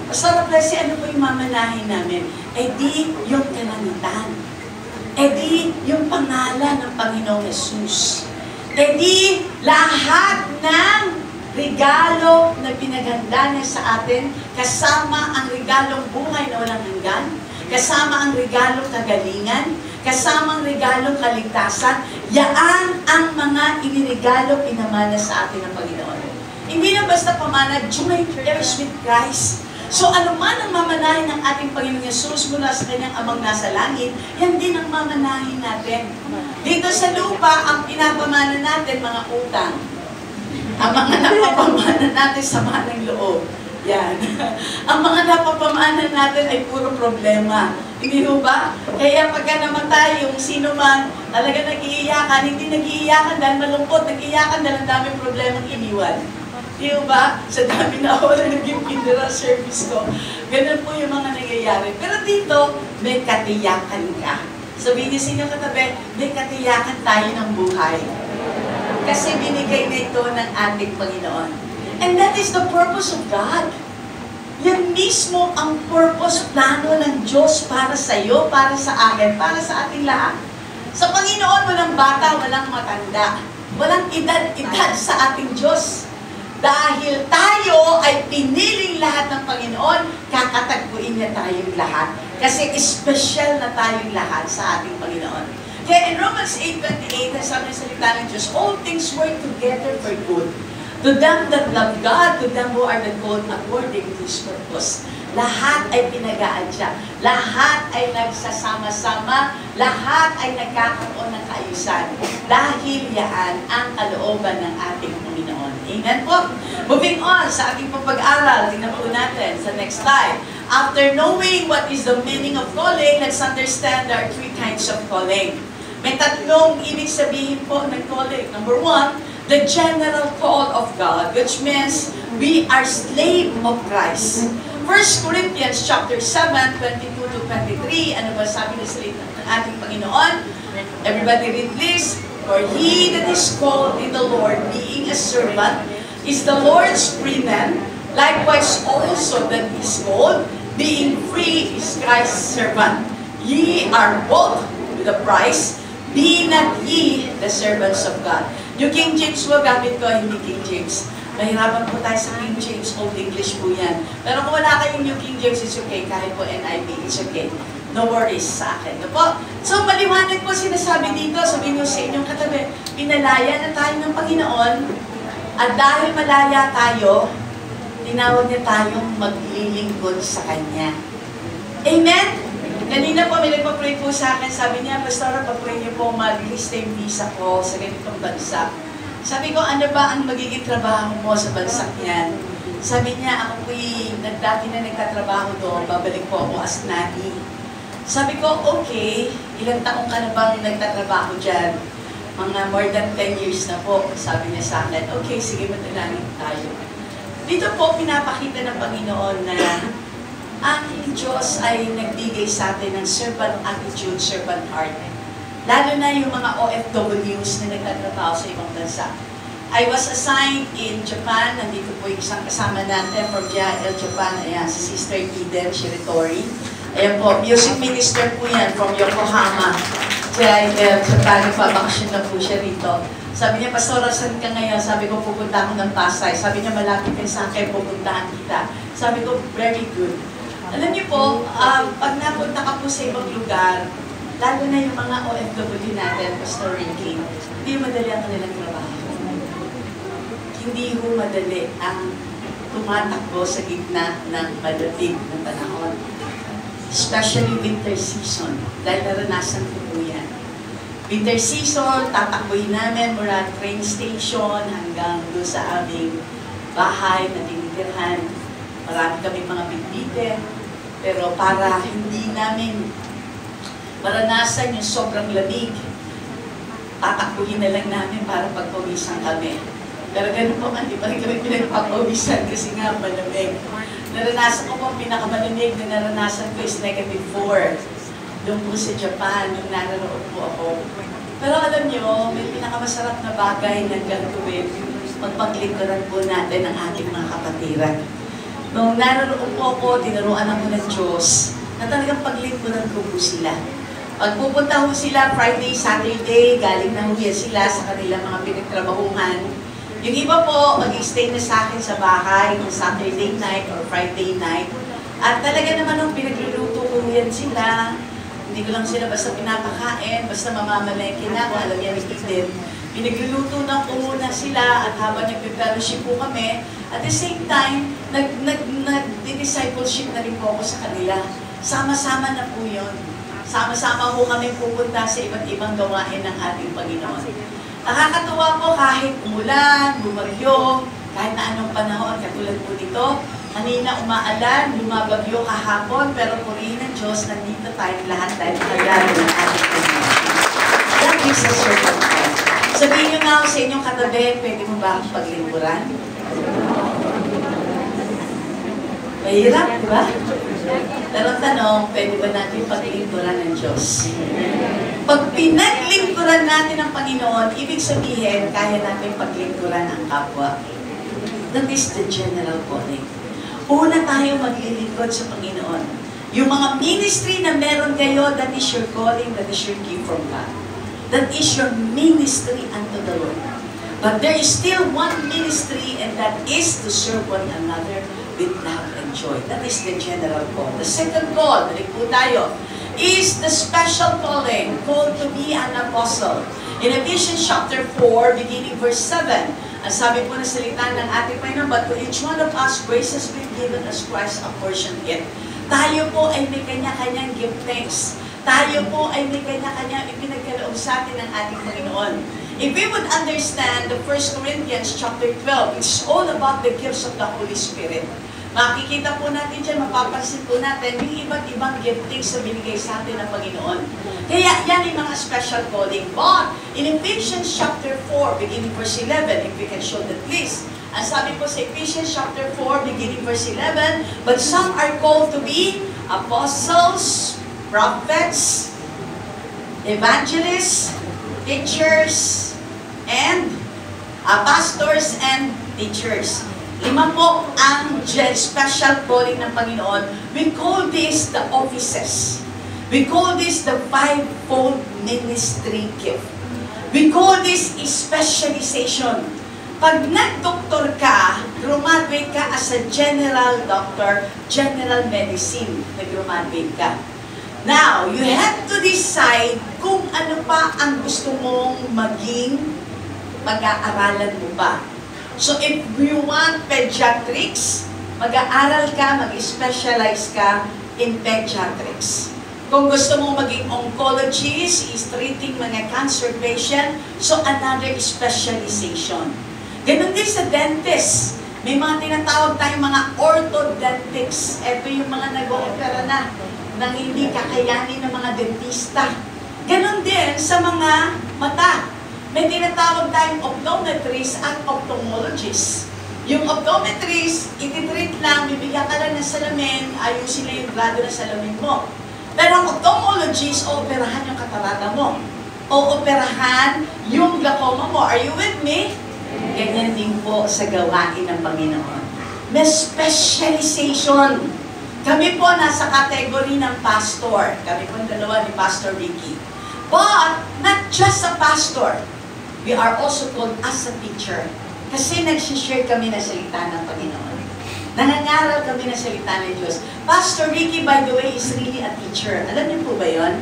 Pastor Plessy, ano po yung mamanahin namin? Eh di yung kalangitan. Eh di yung pangalan ng Panginoong Jesus. Eh di lahat ng regalo na pinaghanda niya sa atin, kasama ang regalong buhay na walang hanggan, kasama ang regalong kagalingan, kasama ang regalong kaligtasan, yaan ang mga iniregalo pinamana sa atin ng Panginoon. Hindi na basta pamana, joint heirs with Christ. So ano man ang mamanahin ng ating Panginoon Jesus mula sa Kanyang Amang nasa langit, yan din ang mamanahin natin. Dito sa lupa, ang pinapamana natin, mga utang. Ang mga napapamana natin, sama ng loob. Yan. Ang mga napapamana natin ay puro problema. Hindi ho ba? Kaya pagka namatay, yung sino man talaga nag-iiyakan, hindi nag-iiyakan dahil malungkot, nag-iiyakan dahil ang daming problemang iniwan. Hindi ho ba? Sa dami na ako na naging funeral service ko. Ganun po yung mga nangyayari. Pero dito, may katiyakan ka. Sabihin niyo sa inyo katabi, may katiyakan tayo ng buhay. Kasi binigay na ito ng ating Panginoon. And that is the purpose of God. Yan mismo ang purpose, plano ng Diyos para sa iyo, para sa akin, para sa ating lahat. Sa Panginoon, walang bata, walang matanda. Walang edad-edad sa ating Diyos. Dahil tayo ay piniling lahat ng Panginoon, kakatagpuin niya tayong lahat. Kasi special na tayong lahat sa ating Panginoon. Kaya in Romans 8:28, sabi ng salita ng Diyos, all things work together for good To them that love God, to them who are the called according to His purpose. Lahat ay pinag-aadya. Lahat ay nagsasama-sama. Lahat ay nagkakaroon ng kaayusan. Dahil yan ang kalooban ng ating Panginoon. Amen po. Moving on sa ating pag-aaral, tingnan po natin sa next slide. After knowing what is the meaning of calling, let's understand there are three kinds of calling. May tatlong ibig sabihin po ng calling. Number one, the general call of God, which means we are slave of Christ. 1 Corinthians chapter 7, 22 to 23, ano ba sabi ng salita ng ating Panginoon? Everybody read please. For he that is called in the Lord, being a servant, is the Lord's free man. Likewise also that is called, being free, is Christ's servant. Ye are bought with a price, be not ye the servants of God. Yung King James po gamit ko, hindi King James. Mahirapan po tayo sa King James, Old English po yan. Pero kung wala kayong New King James, it's okay. Kahit po NIV, it's okay. No worries sa akin. No po? So, maliwanag po sinasabi dito, sabihin nyo sa inyong katabi, pinalaya na tayo ng Panginoon, at dahil malaya tayo, tinawag niya tayong maglilingkod sa Kanya. Amen? Kanina po, may nagpa-pray po sa akin, sabi niya, Pastora, pag-pray niyo po, mag-list yung visa ko sa ganitong bansa. Sabi ko, ano ba ang magiging trabaho mo sa bansak yan? Sabi niya, ako po'y dati na nagtatrabaho doon, babalik po ako as nanny. Sabi ko, okay, ilang taong ka na bang nagtatrabaho dyan? Mga more than 10 years na po, sabi niya sa akin. Okay, sige, matalangin tayo. Dito po, pinapakita ng Panginoon na ang Diyos ay nagbigay sa atin ng servant attitude, servant heart. Lalo na yung mga OFWs na nagtatrabaho sa ibang bansa. I was assigned in Japan. Nandito po yung isang kasama natin from JL Japan. Ayan, si Sister Eden Shiritori. Ayan po, music minister po yan from Yokohama. JL Japan, nagpabakasyon na po siya rito. Sabi niya, Pastora, saan ka ngayon? Sabi ko, pupunta ako ng Pasay. Sabi niya, malapit ka sa akin, pupuntahan kita. Sabi ko, very good. Alam niyo po, pag napunta ka po sa ibang lugar, lalo na yung mga OFW natin, Pastor Ricky, hindi madali ang kanilang trabaho. Hindi ho madali ang tumatakbo sa gitna ng malamig na panahon. Especially winter season, dahil naranasan ko po yan. Winter season, tatakbohin namin mula train station hanggang doon sa aming bahay na tinitirhan. Marami kami mga bitbite, pero para hindi namin maranasan yung sobrang lamig, tatakbuhin na lang namin para pagpawisan kami. Pero ganun po nga, di pa rin kami pinagpapawisan kasi nga malamig. Naranasan ko po, pinakamalamig na naranasan ko is -4. Doon po sa Japan, nung naroon po ako. Pero alam nyo, may pinakamasarap na bagay na gagawin, magpaglingkuran po natin ang ating mga kapatiran. Nung naroon po ako, tinuruan ako ng Diyos, na talagang paglingkuran ko po sila. Pag pupunta ho sila Friday, Saturday, galing na ho yan sila sa kanilang mga pinagtrabahuhan. Yung iba po, mag-stay na sa akin sa bahay ng Saturday night or Friday night. At talaga naman nung pinagluluto ko yan sila, hindi ko lang sila basta pinapakain, basta mamamalengke na kung alam yan din. Pinagluluto na ko muna sila at habang nagpe-fellowship po kami, at the same time, nag-discipleship na rin po ako sa kanila. Sama-sama na po yun. Sama-sama po kami pupunta sa iba't ibang gawain ng ating Panginoon. Nakakatuwa po kahit umulan, bumagyo, kahit na anong panahon, katulad po dito, kanina umaalan, lumabagyo kahapon, pero purihin ng Diyos, nandito tayo lahat dahil kagaya ng ating Panginoon. That is a servant heart. Sabihin nyo nga ako sa inyong katabi, pwede mo ba akong paglingkuran? Mahirap, di ba? Pero tanong, pwede ba natin paglingkuran ng Diyos? Pag pinaglingkuran natin ang Panginoon, ibig sabihin, kaya natin paglingkuran ang kapwa. That is the general calling. Una tayo maglilingkod sa Panginoon. Yung mga ministry na meron kayo, that is your calling, that is your gift from God. That is your ministry unto the Lord. But there is still one ministry, and that is to serve one another with love and joy. That is the general call. The second call, balik po tayo, is the special calling, called to be an apostle. In Ephesians chapter 4, beginning verse 7, Ang sabi po ng salita ng ating Panginoon, but to each one of us, grace has been given as Christ apportioned it. Tayo po ay may kanya-kanyang giftings. Tayo po ay may kanya-kanyang ipinagkaloob sa atin ng ating Panginoon. If we would understand the 1 Corinthians chapter 12, it's all about the gifts of the Holy Spirit. Makikita po natin dyan, mapapansin po natin yung iba't ibang giftings na binigay sa atin ng Panginoon. Kaya yan yung mga special calling. But in Ephesians chapter 4, beginning verse 11, if we can show that please. Ang sabi po sa Ephesians chapter 4, beginning verse 11, but some are called to be apostles, prophets, evangelists, teachers, and pastors and teachers. 5 po ang special calling ng Panginoon. We call this the offices. We call this the fivefold ministry gift. We call this specialization. Pag nag-doktor ka, graduate ka as a general doctor, general medicine, nag-graduate ka. Now, you have to decide kung ano pa ang gusto mong maging pag-aaralan mo pa. So, if you want pediatrics, mag-aaral ka, mag-specialize ka in pediatrics. Kung gusto mong maging oncologist, is treating mga cancer patient, so another specialization. Ganon din sa dentist. May mga tinatawag tayong mga orthodontics. Ito yung mga nag-oopera na nang hindi kakayanin ng mga dentista. Ganon din sa mga mata. May tinatawag tayong optometrist at ophthalmologist. Yung optometrist, ititreat lang, bibigyan ka lang ng salamin, ayusin lang yung grado ng salamin mo. Pero ang ophthalmologist, ooperahan yung katarata mo. O operahan yung glaucoma mo. Are you with me? Ganyan din po sa gawain ng Panginoon. May specialization. Kami po nasa category ng pastor. Kami po dalawa ni Pastor Ricky. But, not just a pastor. We are also called as a teacher. Kasi nagsishare kami ng salita ng Panginoon. Nangangaral kami ng salita ng Diyos. Pastor Ricky, by the way, is really a teacher. Alam niyo po ba yun?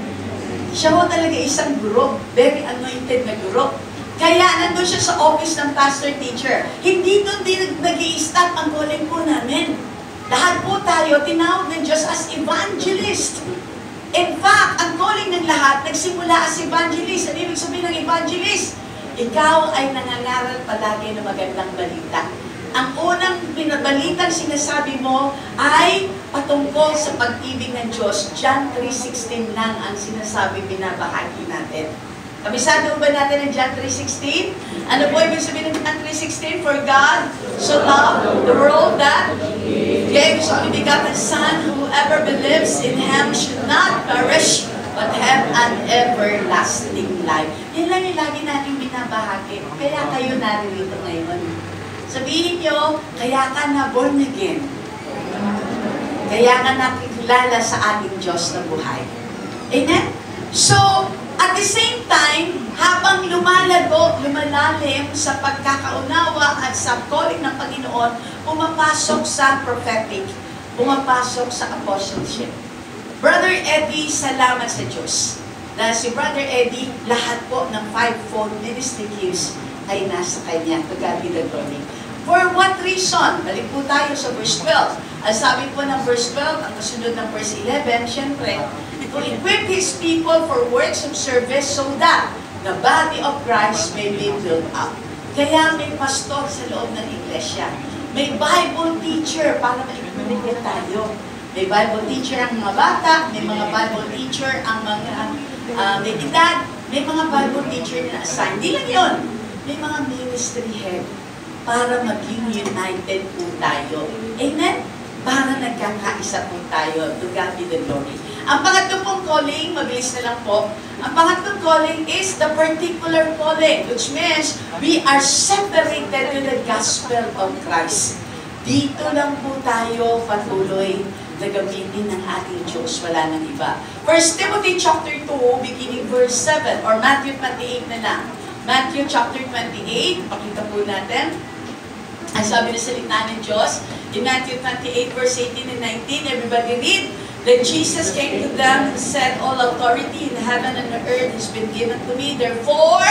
Siya po talaga isang guro. Very anointed na guro. Kaya nandun siya sa office ng pastor-teacher. Hindi doon din nag-i-stop ang calling po namin. Lahat po tayo, tinawag ng Diyos as evangelist. In fact, ang calling ng lahat, nagsimula as evangelist. Ano ibig sabihin ng evangelist? Ikaw ay nangangaral palagi ng magandang balita. Ang unang binabalitang sinasabi mo ay patungkol sa pag-ibig ng Diyos. John 3:16 lang ang sinasabi, binabahagi natin. Kabisado ba natin ang John 3:16? Ano po ibig sabihin ng John 3:16? For God so loved the world that gave His only begotten Son, whoever believes in Him should not perish, but have an everlasting life. Yan lang yung lagi natin binabahagi. Kaya kayo narito ngayon. Sabihin nyo, kaya ka na born again. Kaya ka nakikilala sa ating Diyos na buhay. Amen? So, at the same time, habang lumalalim sa pagkakaunawa at sa calling ng Panginoon, pumapasok sa prophetic, pumapasok sa apostleship. Brother Eddie, salamat sa Diyos. Dahil si Brother Eddie, lahat po ng fivefold ministry gifts ay nasa kanya. To God be the glory. For what reason? Balik po tayo sa verse 12. Ang sabi po ng verse 12, ang kasunod ng verse 11, syempre, to equip His people for works of service so that the body of Christ may be built up. Kaya may pastor sa loob ng iglesia. May Bible teacher para ma-equip tayo. May Bible teacher ang mga bata, may mga Bible teacher ang mga may edad, may mga Bible teacher na assign. Hindi lang yun. May mga ministry head para maging united po tayo. Amen? Para nagkakaisa po tayo. To God be the glory. Ang pangatlong pong calling, mag-list na lang po. Ang pangatlong calling is the particular calling, which means we are separated to the gospel of Christ. Dito lang po tayo patuloy na gamitin ng ating Diyos, wala nang iba. 1 Timothy chapter 2, beginning verse 7, or Matthew 28 na lang. Matthew chapter 28, pakita po natin. Ang sabi na salita ng Diyos, in Matthew 28, verse 18 and 19, everybody read, that Jesus came to them and said, all authority in heaven and on earth has been given to me, therefore,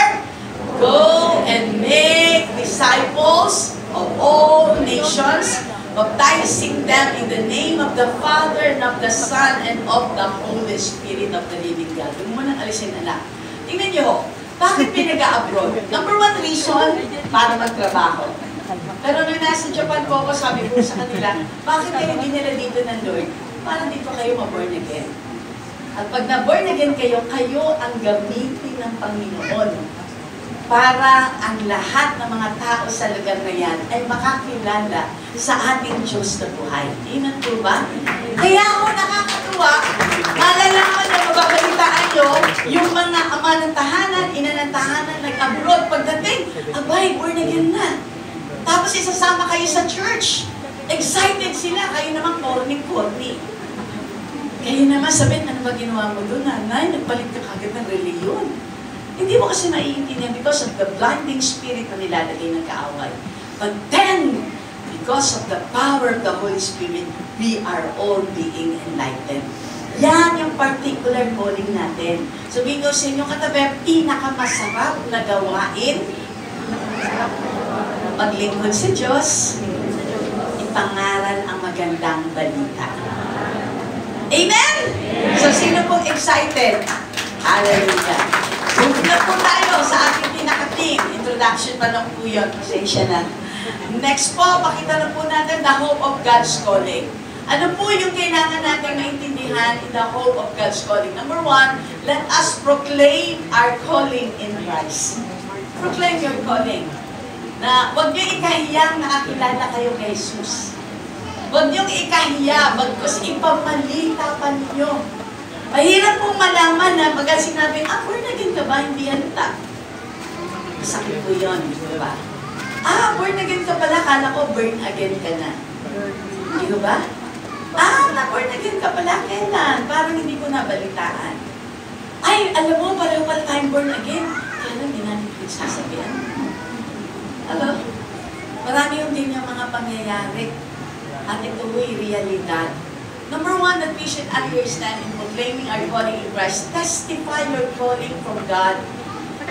Go and make disciples of all nations, baptizing them in the name of the Father, and of the Son, and of the Holy Spirit of the living God. Huwag mo nang alisin, anak. Tingnan niyo ho, bakit pinag-a-abroad? Number one reason, para magtrabaho. Pero nung nasa Japan po ako, sabi ko sa kanila, bakit kayo hindi nila dito ng Lord? Para dito kayo ma-born again. At pag na-born again kayo, kayo ang gamitin ng Panginoon para ang lahat ng mga tao sa lugar na yan ay makakilala sa ating Diyos na buhay. Amen po ba? Kaya ako nakakatuwa, malalaman na mababalitaan nyo yung mga ama ng tahanan, ina ng tahanan, nag-abroad, pagdating, abay, born again na. Tapos isasama kayo sa church. Excited sila, kayo naman corny. Kayo naman sabihin, ano ba ginawa mo doon? Nanay, nagpalit ka kagad ng reliyon. Hindi mo kasi naiintindihan because of the blinding spirit na nilalagay ng kaaway. But then, because of the power of the Holy Spirit, we are all being enlightened. Yan yung particular calling natin. Sabihin ko sa inyo, katabi, pinakamasarap na gawain, maglingkod sa Diyos, ipangaral ang magandang balita. Amen? So, sino pong excited? Hallelujah. Move na po tayo sa ating pinaka-team. Introduction pa lang po yun. Pasensya na. Next po, pakita na po natin the hope of God's calling. Ano po yung kailangan natin maintindihan in the hope of God's calling? Number one, let us proclaim our calling in Christ. Proclaim your calling. Na huwag niyo ikahiyang nakakilala kayo kay Jesus. Huwag niyo ikahiya, bagkus ipamalita pa ninyo. Mahirap pong malaman na pag sinabi, born again ka ba? Hindi halata. Sakit po yun, di ba? Born again ka pala, kala ko burn again ka na. Hindi ba? Na-born again ka pala, kailan? Parang hindi ko nabalitaan. Ay, alam mo, pareho pala tayong born again. Kailan hindi natin pinagsasabihan? Alam, marami yung din yung mga pangyayari. At ito mo'y realidad. Number one, that we should understand in proclaiming our calling in Christ, testify your calling from God.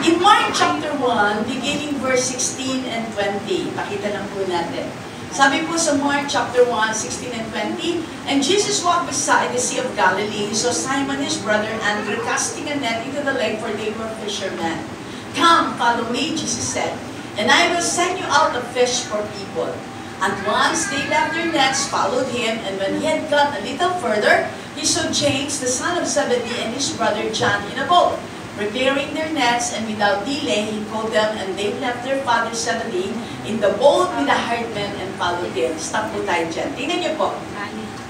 In Mark chapter 1, beginning verse 16 and 20, pakita lang po natin. Sabi po sa Mark chapter 1, 16 and 20, and Jesus walked beside the Sea of Galilee. He saw Simon and his brother Andrew casting a net into the lake, for they were fishermen. Come, follow me, Jesus said, and I will send you out to fish for people. At once they left their nets, followed him, and when he had gone a little further, he saw James, the son of Zebedee, and his brother John in a boat, preparing their nets, and without delay he called them, and they left their father Zebedee in the boat with the herdmen and followed him. Stop po tayo dyan. Tingnan niyo po.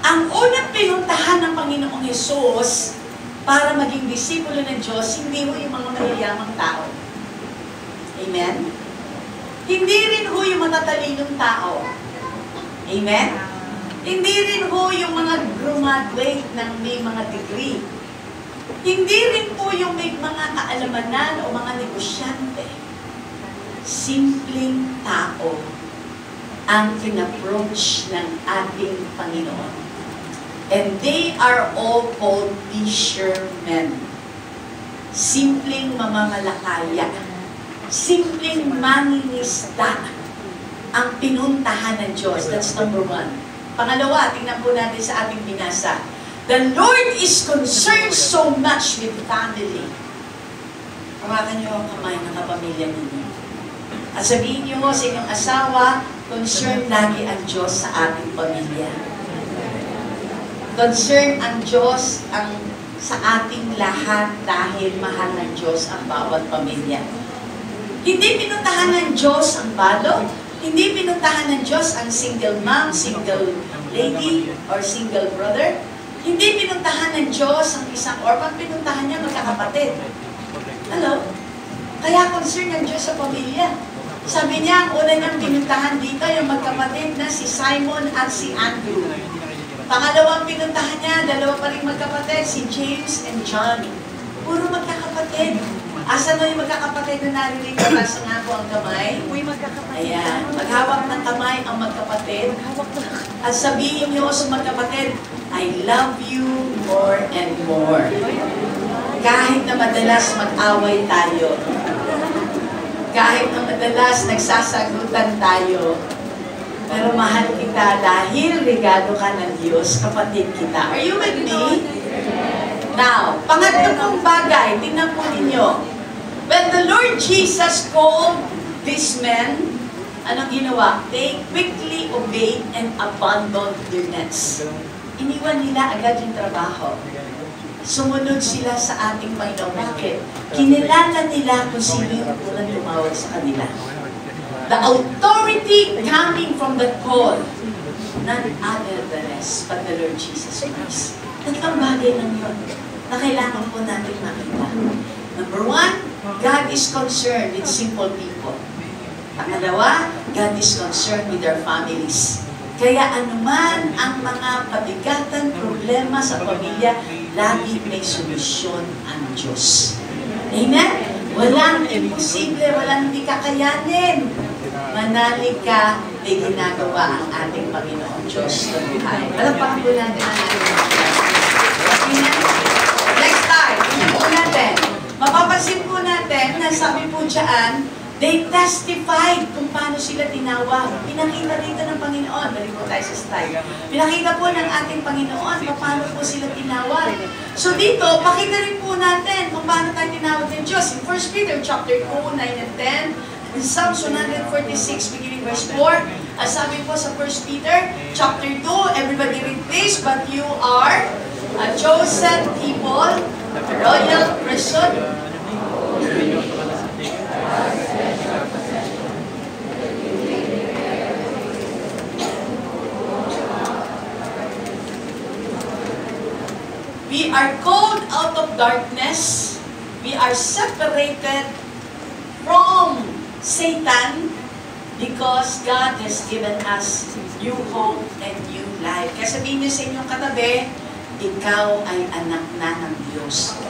Ang unang pinuntahan ng Panginoong Jesus para maging disipulo ng Diyos, hindi ho yung mga mayayamang tao. Amen? Hindi rin ho yung matatalinong tao. Amen? Hindi rin ho yung mga graduate ng may mga degree. Hindi rin po yung may mga kaalamanan o mga negosyante. Simpleng tao ang in-approach ng ating Panginoon. And they are all called fishermen. Simpleng mamamalakaya. Simpleng mangingisda ang pinuntahan ng Diyos. That's number one. Pangalawa, tingnan po natin sa ating binasa. The Lord is concerned so much with family. Hawakan niyo ang kamay ng kapamilya ninyo. At sabihin niyo sa inyong asawa, concerned lagi ang Diyos sa ating pamilya. Concerned ang Diyos sa ating lahat dahil mahal ng Diyos ang bawat pamilya. Hindi pinuntahan ng Diyos ang balo. Hindi pinuntahan ng Diyos ang single mom, single lady, or single brother. Hindi pinuntahan ng Diyos ang isang orphan. Pinuntahan niya magkakapatid. Hello? Kaya concern ng Diyos sa pamilya. Sabi niya, ang una niyang pinuntahan dito, yung magkapatid na si Simon at si Andrew. Pangalawang pinuntahan niya, dalawa pa rin magkapatid, si James and John. Puro magkakapatid. Asan na yung magkakapatid na narinig ko? Nasa nga po ang kamay. Uy, magkakapatid. Ayan. Maghawak ng kamay ang magkapatid. At sabihin niyo sa magkapatid, I love you more and more. Kahit na madalas mag-away tayo. Kahit na madalas nagsasagutan tayo, pero mahal kita dahil regalo ka ng Diyos, kapatid kita. Are you with me? Now, pangatlo pong bagay, tingnan po ninyo. When the Lord Jesus called these men, anong ginawa? They quickly obeyed and abandoned their nets. Iniwan nila agad yung trabaho. Sumunod sila sa ating Panginoon. Bakit? Kinilala nila kung sino yung unang tumawag sa kanila. The authority coming from the call, none other than us, but the Lord Jesus Christ. Tatlong bagay lang yun na kailangan po natin makita. Number one, God is concerned with simple people. Pangalawa, God is concerned with their families. Kaya anuman ang mga pabigatan, problema sa pamilya, lagi may solusyon ang Diyos. Amen? Walang imposible, walang hindi kakayanin. Manalig ka, may ginagawa ang ating Panginoon Diyos sa buhay. Palagpakan po natin ang ating Panginoon. Amen? Next time, tingnan po natin. Mapapansin po natin na sabi po dyan, they testified kung paano sila tinawag. Pinakita dito ng Panginoon. Balik po tayo sa slide. Pinakita po ng ating Panginoon kung paano po sila tinawag. So dito, pakita rin po natin kung paano tayo tinawag ng Diyos. In 1 Peter chapter 2, 9 and 10, in Psalms 146, beginning verse 4, sabi po sa 1 Peter chapter 2, everybody read this, but you are a chosen people, a royal priesthood, we are called out of darkness. We are separated from Satan because God has given us new hope and new life. Kaya sabihin niyo sa inyong katabi, ikaw ay anak na ng Diyos.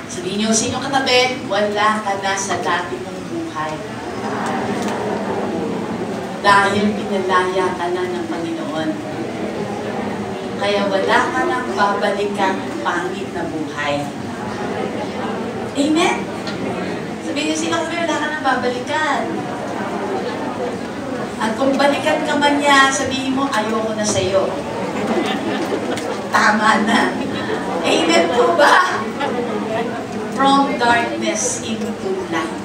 Sabihin niyo sa inyong katabi, wala ka na sa dati mong buhay. Dahil pinalaya ka na ng Panginoon. Kaya wala ka nang babalikan pangit na buhay. Amen? Sabihin niyo sila, wala ka nang babalikan. At kung balikan ka man niya, sabihin mo, ayoko na sa'yo. Tama na. Amen po ba? From darkness into light.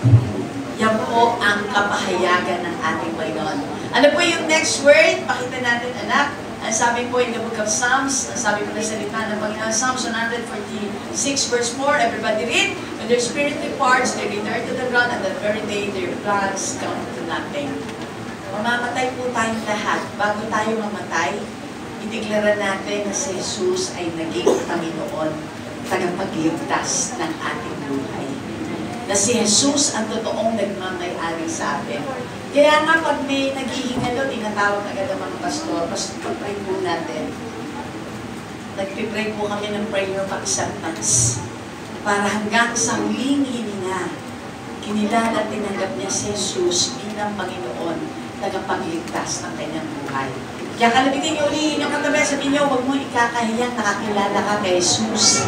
Yan po ang kapahayagan ng ating Panginoon. Ano po yung next word? Pakita natin, anak. Ang sabi po in the book of Psalms, ang sabi po na salita ng Panginoon, Psalms 146 verse 4, everybody read, when their spirit departs, they return to the ground, and that very day their plans come to nothing. Mamamatay po tayong lahat. Bago tayo mamatay, ideklara natin na si Jesus ay naging Panginoon, tagapagligtas ng ating buhay. Na si Jesus ang totoong nagmamay-ari sa atin. Kaya nga pag may naghihingalo, tinatawag agad ang mga pastor, pag-pray po natin. Nagpipray po kami ng prayer of acceptance. Para hanggang sa huling hininga, kinilala at tinanggap niya si Jesus bilang Panginoon, tagapagligtas ng kanyang buhay. Kaya kalabitin niyo ulit yung katabi, sabihin niyo, huwag mo ikakahiya, nakakilala ka kay Jesus.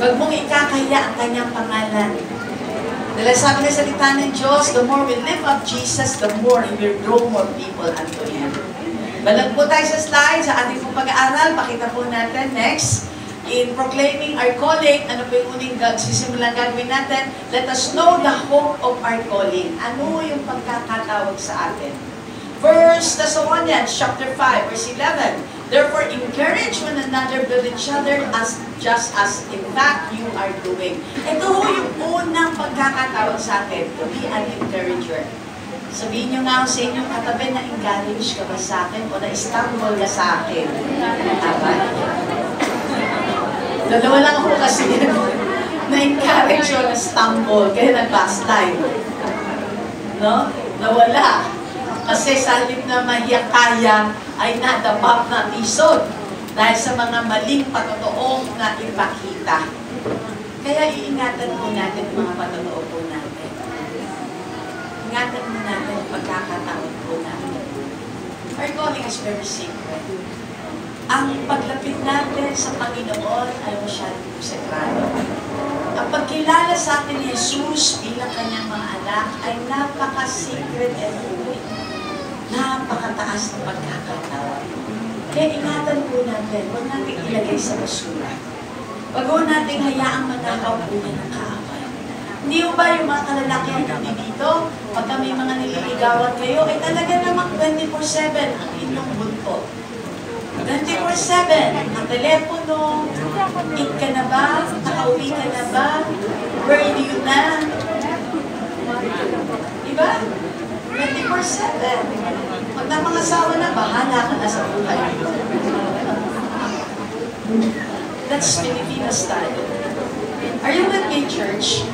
Huwag mong ikakahiya ang kanyang pangalan. Dahil sabi ng salita ng Diyos, the more we lift up Jesus, the more He will draw more people unto Him. Balag po tayo sa slide, sa ating pong pag-aaral, pakita po natin next. In proclaiming our calling, ano po yung uling sisimulan gagawin natin? Let us know the hope of our calling. Ano yung pagkakatawag sa atin? 1 Thessalonians chapter 5, verse 11. Therefore, encourage one another, build each other, just as in fact you are doing. Ito ho yung unang pagkakatawag sa atin, to be an encourager. Sabihin nyo nga sa inyong katabi na encourage ka ba sa akin o na-stumble ka sa akin? Tama? Dalawa lang ako kasi na-encourage o na-stumble, kaya nag-backslide. No? Nawala. Kasi sa halip na mahiyakaya ay nadabap na tisod dahil sa mga maling patotoong na ipakita. Kaya iingatan po natin mga patotoo po natin. Ingatan mo natin ang pagkakataon po natin. Our calling is very sacred. Ang paglapit natin sa Panginoon ay masyadong sagrado. Ang pagkilala sa atin ni Jesus bilang kanyang mga anak ay napaka-secret and holy. Napakataas ng pagkakatawa. Kaya ingatan po natin, huwag natin ilagay sa basura. Wag po natin hayaang manakaw po niya ng kaaway. Hindi mo ba yung mga kalalakihan natin dito, pagka may mga nililigawan kayo, ay talaga namang 24/7 ang inyong buntot. 24/7, ang telepono, eat ka na ba? Nakauwi ka na ba? Where are you na? Diba? 24/7. Pag napangasawa na, bahala ka na sa buhay. That's Filipino style. Are you with me, church?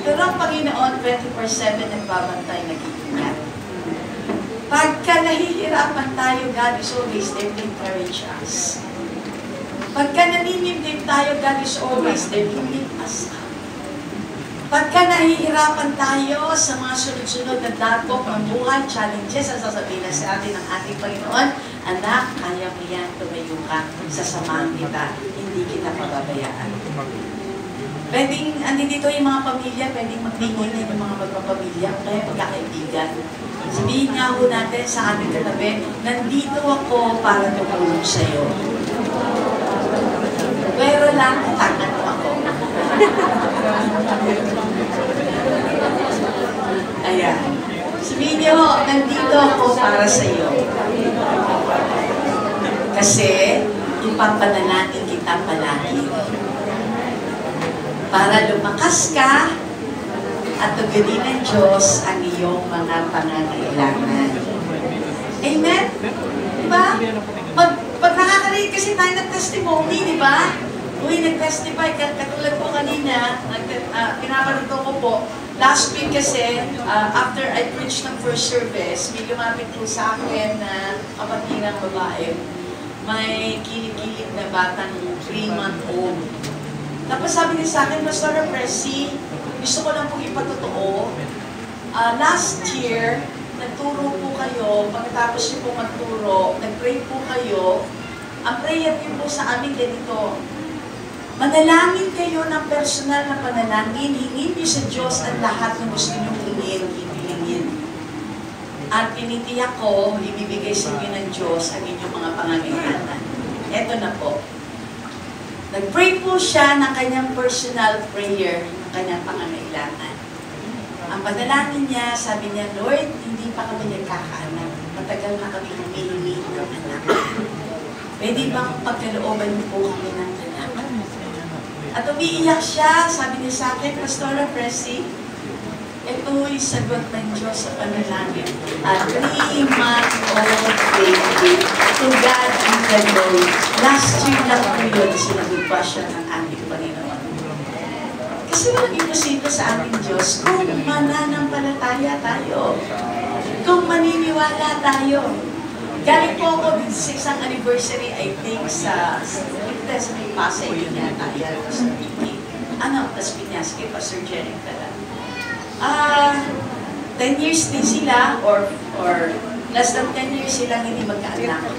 Pero ang Panginoon, 24/7 nagbabantay, nag-iingat. Pagka nahihirapan tayo, God is always there to encourage us. Pagka naninimdim tayo, God is always there to lift us up. Pagka nahihirapan tayo sa mga sunod-sunod na dagok ng buhay, challenges, ang sasabihin na sa atin ng ating Panginoon, anak, kaya mo yan, tumayo ka, sasamahan kita, hindi kita pababayaan. Pwedeng, andito yung mga pamilya, pwedeng magtingin na yung mga magpapamilya, kaya magkakaibigan. Sabihin nga ho natin sa ating katabi, nandito ako para tumulong sa'yo. Pero lang, tangan mo ako. Ayan. Sabihin niyo, nandito ako para sa iyo. Kasi, ipapanalangin kita palagi. Para lumakas ka at tugunin ng Diyos ang iyong mga pangangailangan. Amen? Diba? Pag nakakarinig kasi tayo ng testimony, diba? Uy, nag-testify, katulad po kanina, pinapanood ko po, last week kasi, after I preached ng first service, may lumapit po sa akin na kapatid ng babae, may kilig-kilig na batang 3-month-old. Tapos sabi niya sa akin, Pastor Presi, gusto ko lang pong ipatotoo, last year, nagturo po kayo, pagkatapos niyo po magturo, nag-pray po kayo, ang prayer niyo po sa amin ganito, manalangin kayo ng personal na panalangin, hingin niyo sa Diyos ang lahat na gusto niyong hingin. At tinitiyak ko, ibibigay sa inyo ng Diyos ang inyong mga pangangailangan. Eto na po. Nag-pray po siya ng kanyang personal prayer, ng kanyang pangangailangan. Ang panalangin niya, sabi niya, Lord, hindi pa kami nagkakaanak. Matagal na kami humihingi ng anak. Pwede bang pagkalooban niyo po kami ng anak? At umiiyak siya, sabi niya sa akin, Pastor Presi, ito'y sagot ng Diyos sa panalangin. At 3-month-old baby, to God be the glory. Last year lang po yun, sinagot pa siya ng ating Panginoon. Kasi walang imposible sa ating Diyos kung mananampalataya tayo. Kung maniniwala tayo. Galing po ako sa isang anniversary, I think, sa may Pasay yun yata, yan, Pastor Vicky. Las Piñas, kay Pastor Jeric pala. 10 years din sila, or less than 10 years silang hindi magkaanak.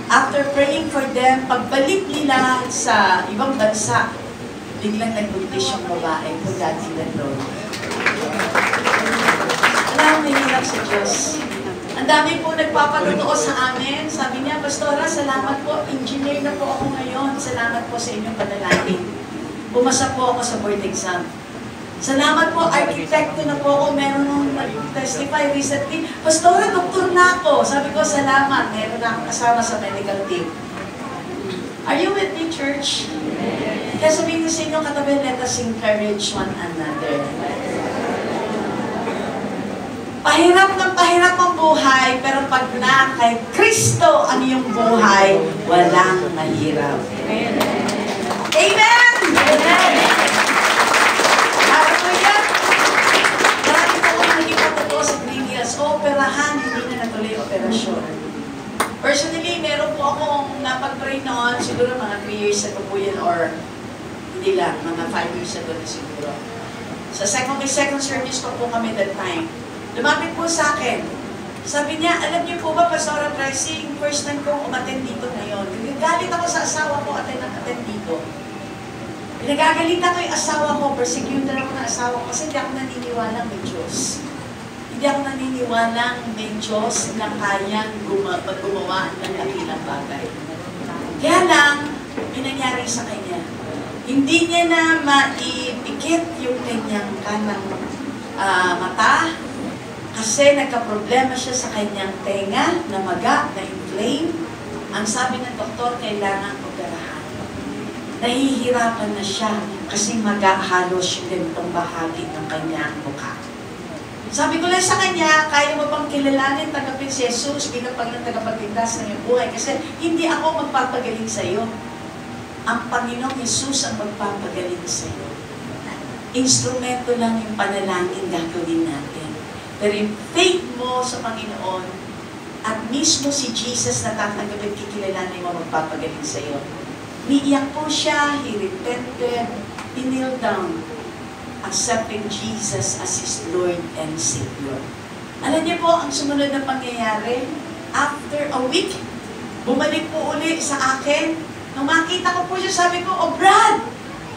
After praying for them, pagbalik nila sa ibang bansa, biglang nagbuntis yung babae, kung dati na doon. Alam, may hirap sa Diyos. Ang dami po nagpapatotoo sa amin. Sabi niya, Pastora, salamat po. Engineer na po ako ngayon. Salamat po sa inyong panalangin. Pumasa po ako sa board exam. Salamat po, arkitekto na po ako. Meron nung nag-testify recently. Pastora, doktor na ako. Sabi ko, salamat. Meron na akong kasama sa medical team. Are you with me, church? Kaya sabihin ko sa inyo, katabi, let us encourage one another. Pahirap ng pahirap ang buhay, pero pag na kay Kristo ang iyong buhay, walang mahirap. Amen! Amen! Amen! Para po yan, marami po kung naging patotoo sa Green Hills, operahan, hindi na natuloy operasyon. Personally, meron po akong napag-pray noon, siguro mga 3 years ago po yun, or hindi lang, mga 5 years ago na siguro. Sa second service pa po kami that time. Lumapit po sa akin. Sabi niya, alam niyo po ba, Pastora Presi, first time kong umattend dito ngayon. Galit ako sa asawa ko, attend dito. Pinagagalitan ko yung asawa ko, persecutor ako ng asawa ko kasi hindi ako naniniwalang may Diyos. Hindi ako naniniwalang may Diyos na kayang gumawa ng dakilang bagay. Kaya lang, pinangyari sa kanya. Hindi niya na maipikit yung kanyang kanang mata kasi nagka-problema siya sa kanyang tenga na maga, na inflame. Ang sabi ng doktor, kailangan operahan. Nahihirapan na siya kasi maga halos yung ganitong bahagi ng kanyang mukha. Sabi ko lang sa kanya, kaya mo bang kilalanin, tagapin si Jesus bilang tagapagligtas ng iyong buhay kasi hindi ako magpapagaling sa iyo. Ang Panginoong Jesus ang magpapagaling sa iyo. Instrumento lang yung panalangin gagawin natin. Pero yung faith mo sa Panginoon at mismo si Jesus na tatanggapin, kikilalanin mo magpapagaling sa iyo. Niiyak po siya, he repented, he kneel down, accepting Jesus as his Lord and Savior. Alam niyo po, ang sumunod na pangyayari, after a week, bumalik po uli sa akin. Nung makita ko po siya, sabi ko, "Oh Brad,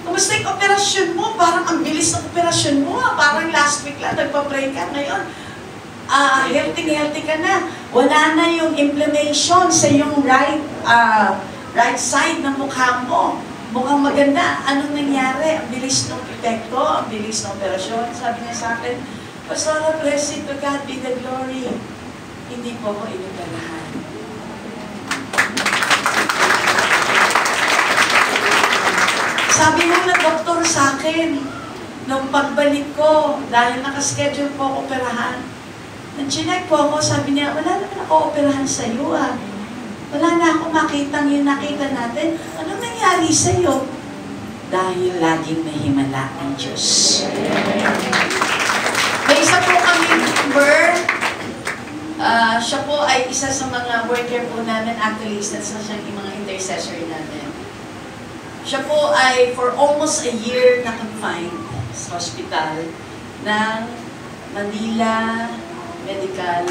kumusta yung operasyon mo? Parang ang bilis ng operasyon mo. Parang last week lang, nagpa-pray ka. Ngayon, healthy ka na. Wala na yung inflammation sa yung right side ng mukha mo. Mukhang maganda. Anong nangyari? Ang bilis ng epekto, ang bilis ng operasyon." Sabi niya sa akin, "Pastora, blessed to God be the glory." Hindi po ako inoperahan. Sabi ng doktor sa akin, nung pagbalik ko, dahil nakaschedule po ako operahan, nag-check po ako, sabi niya, "Wala naman ako operahan sa iyo ah. Wala na ako makitang yung nakita natin. Anong nangyari sa iyo?" Dahil laging mahimala ang Diyos. May isa po kami member, siya po ay isa sa mga worker po namin, actually, isa sa siyang mga intercessor namin. Siya po ay for almost a year na-confined sa hospital ng Manila Medical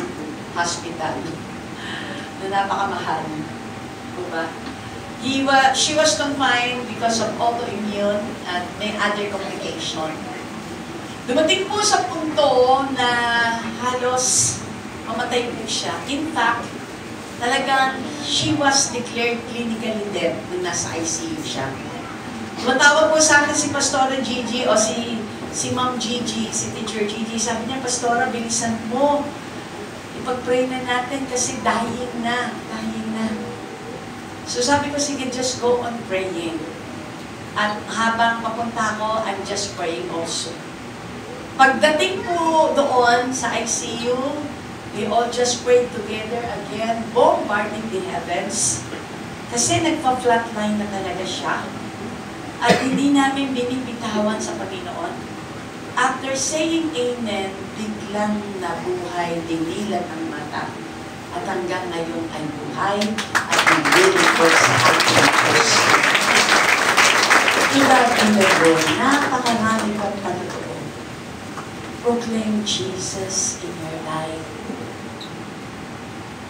Hospital na napakamahal. Diba? She was confined because of autoimmune at may other complication. Dumating po sa punto na halos mamatay po siya. In fact, talagang she was declared clinically dead nung nasa ICU siya. Tumatawag po sa akin si Pastora Gigi o si Ma'am Gigi, si Teacher Gigi. Sabi niya, "Pastora, bilisan mo. Ipag-pray na natin kasi dying na. So sabi ko, "Sige, just go on praying." At habang papunta ko, I'm just praying also. Pagdating po doon sa ICU, we all just prayed together again, bombarding the heavens. Kasi nagpa-flatline na talaga siya. At hindi namin binibitawan sa Panginoon. After saying amen, biglang nabuhay, dinilan ang mata. At hanggang ngayon ay buhay at nag-deliver sa ating Diyos. Tulad ng Lord, napakarami pang panotoo. Proclaim Jesus in your life.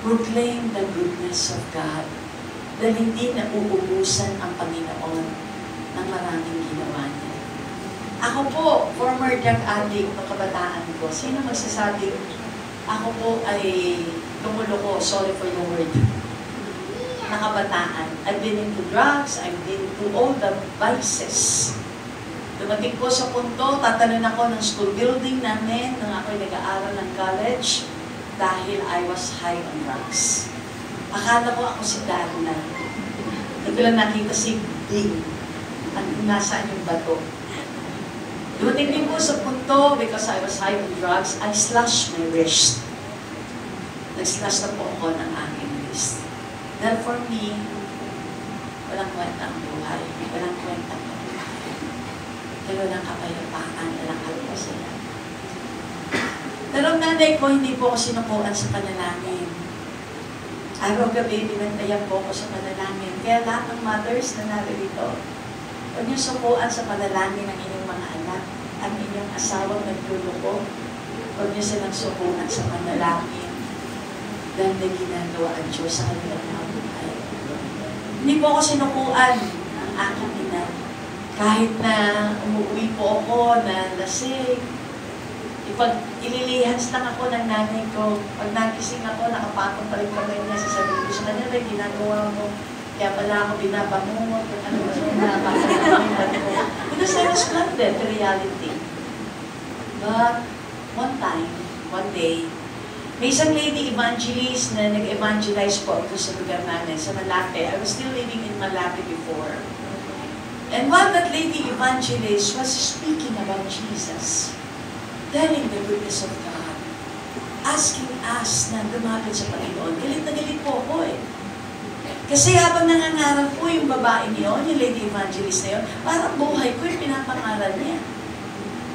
Proclaim the goodness of God. Dahil hindi na uubusan ang Panginoon ng maraming ginawa niya. Ako po, former drug addict ng kabataan ko. Sino magsasabi, ako po ay tumuloko, sorry for the word, na kabataan. I've been into drugs, I've been into all the vices. Dumating po sa punto, tatalon ako ng school building namin nung ako'y nag-aaral ng college dahil I was high on drugs. Akala ko ako si Darna. Hindi ko lang nakita si Bing. At nasaan yung bato. Dumating din po sa punto, because I was high on drugs, I slashed my wrist. Nag-slash na po ako ng aking wrist. Dahil for me, walang kwenta ang buhay. Walang kwenta ang buhay. Dahil walang kapayapaan, walang kalpasayan. Pero ang nanay ko, hindi po ako sinukuan sa panalangin. Araw-gabi, binantayan po ako sa panalangin. Kaya lahat ng mothers na narito, huwag niyo sukuan sa panalangin ng inyong mga anak, ang inyong asawang nagluloko. Huwag niyo silang sukuan sa panalangin dahil may ginagawa ang Diyos sa kanilang mga buhay. Hindi po ako sinukuan ng aking ina. Kahit na umuwi po ako na lasing, ililihans lang ako ng nanay ko. Pag nagising ako, nakapatong pa rin kamay niya. Sasabihin ko sa kanya, may ginagawa mo. Kaya pala ako binabangungot. Kung ano ba siya binabangungot ko. Because I was planted to reality. But one time, one day, may isang lady evangelist na nag-evangelize po ako sa lugar namin, sa Malate. I was still living in Malate before. And while that lady evangelist was speaking about Jesus, telling the goodness of God, asking us na lumapit sa Panginoon, galit na galit po ako eh. Kasi habang nangangarap po yung babae niyo, yung lady evangelist na yun, parang buhay ko yung pinapangaral niya.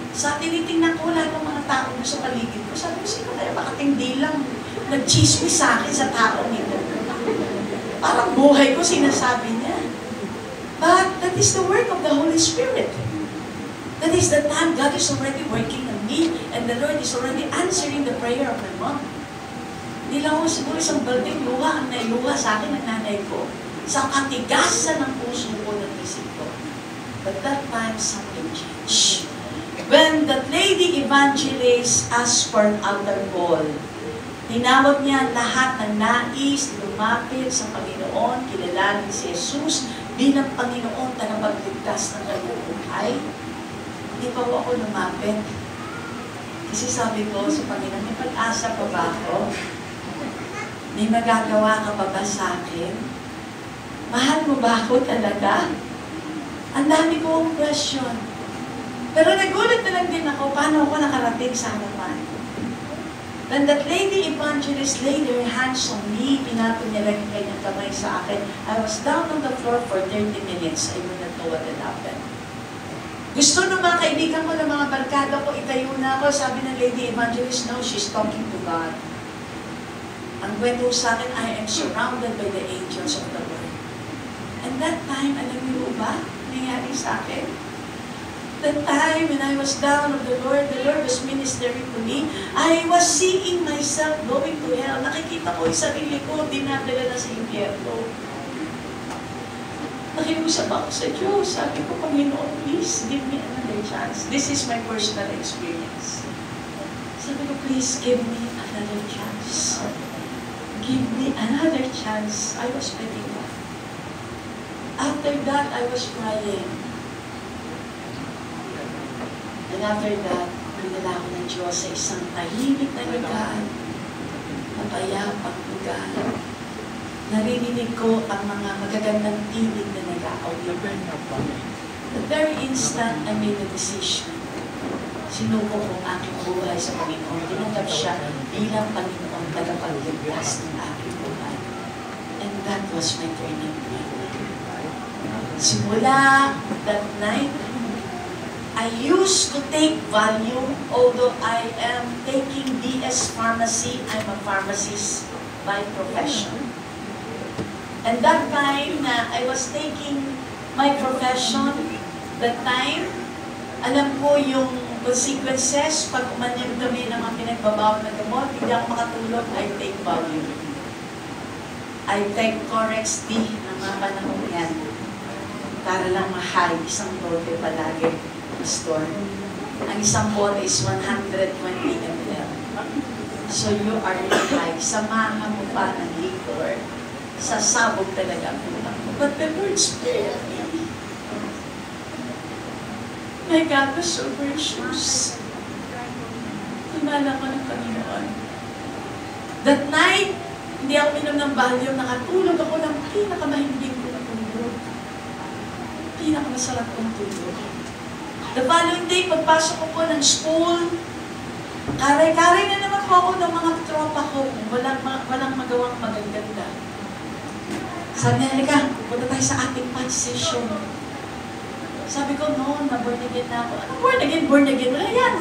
Sa tinitingnan ko lahat ng mga tao sa paligid ko, sabi ko, sino kaya makatindi lang nag-chismis sa akin sa taong ito? Parang buhay ko sinasabi niya. But that is the work of the Holy Spirit. That is the time God is already working on me and the Lord is already answering the prayer of my mom. Hindi lang ako siguro isang balding luha ang nailuha sa akin ng nanay ko sa katigasan ng puso ko ng isip ko. But that time, something changed. When that lady evangelist asked for an altar call, tinawag niya lahat ng nais lumapit sa Panginoon, kilalanin si Jesus bilang Panginoon tagapagligtas ng kanyang buhay. Hindi pa po ako lumapit. Kasi sabi ko sa Panginoon, may pag-asa pa ba ako? May magagawa ka pa ba sa akin? Mahal mo ba ako talaga? Ang dami kong question. Pero nagulat na lang din ako, paano ako nakarating sa harapan? When that lady evangelist laid her hands on me, pinatong niya lang yung kanyang kamay sa akin. I was down on the floor for 30 minutes. I would not know what had happened. Gusto ng mga kaibigan ko, ng mga barkada ko, itayo na ako. Sabi ng lady evangelist, no, she's talking to God. Ang kwento sa akin, I am surrounded by the angels of the Lord. And that time, alam niyo ba, nangyari sa akin? The time when I was down of the Lord was ministering to me. I was seeing myself going to hell. Nakikita ko yung sarili ko, dinadala na sa impyerno. Nakiusap ako sa Diyos. Sabi ko, Panginoon, please give me another chance. This is my personal experience. Sabi ko, please give me another chance. Give me another chance. I was begging God. After that, I was crying. And after that, pinala ko ng Diyos sa isang tahimik na lugar, mapayapang lugar. Narinig ko ang mga magagandang tinig na nag-aawit. The very instant I made a decision, sinuko ko ang aking buhay sa Panginoon. Tinanggap siya bilang Panginoon tagapagligtas ng aking buhay. And that was my turning point. Simula that night, I used to take Valium, although I am taking BS Pharmacy. I'm a pharmacist by profession. And that time na I was taking my profession, that time, alam ko yung consequences pag umanyag kami ng mga pinagbabawal na gamot, hindi ako makatulog, I take Valium. I take Corex D ng mga panahon yan. Para lang mahal, isang bote palagi. Store. Ang isang bote is 120 ml. So you are high. Samahan mo pa ng liquor. Sasabog talaga ang utak mo. But the Lord spared me. My God was so gracious. Tinala ko ng Panginoon. That night, hindi ako minom ng Valium. Nakatulog ako ng pinakamahimbing ko na tulog. Pinakamasarap kong tulog. The following day, pagpasok ko po ng school, karay-karay na naman po ako ng mga tropa ko. Walang magawang magaganda. Sabi niya, halika, punta tayo sa ating punch session. Sabi ko, no, na-born again na ako. Ano born again? Born again? Wala yan.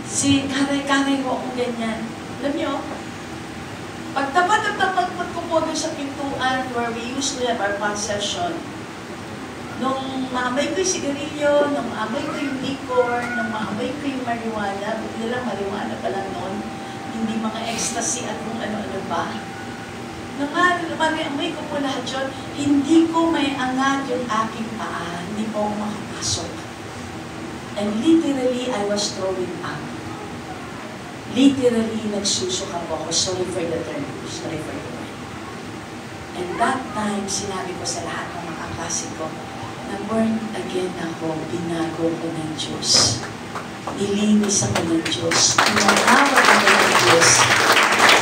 Si karay-karay ko ako ganyan. Alam niyo, pagtapat ko po doon sa pintuan where we used to have our punch session, nung maamoy ko yung sigarilyo, nung maamoy ko yung liquor, nung maamoy ko yung marijuana, buti lang marijuana pa lang noon, hindi mga ecstasy at kung ano-ano ba. Nung maamoy ko po lahat yun, hindi ko may angat yung aking paan. hindi po ako makapasok. And literally, I was throwing up. Literally, nagsusuka po ako. Sorry for the term. Sorry for the word. And that time, sinabi ko sa lahat ng mga klase ko, na born again ako, binago ko ng Diyos. Nilinis ako ng Diyos. Tinatawag ako ng Diyos.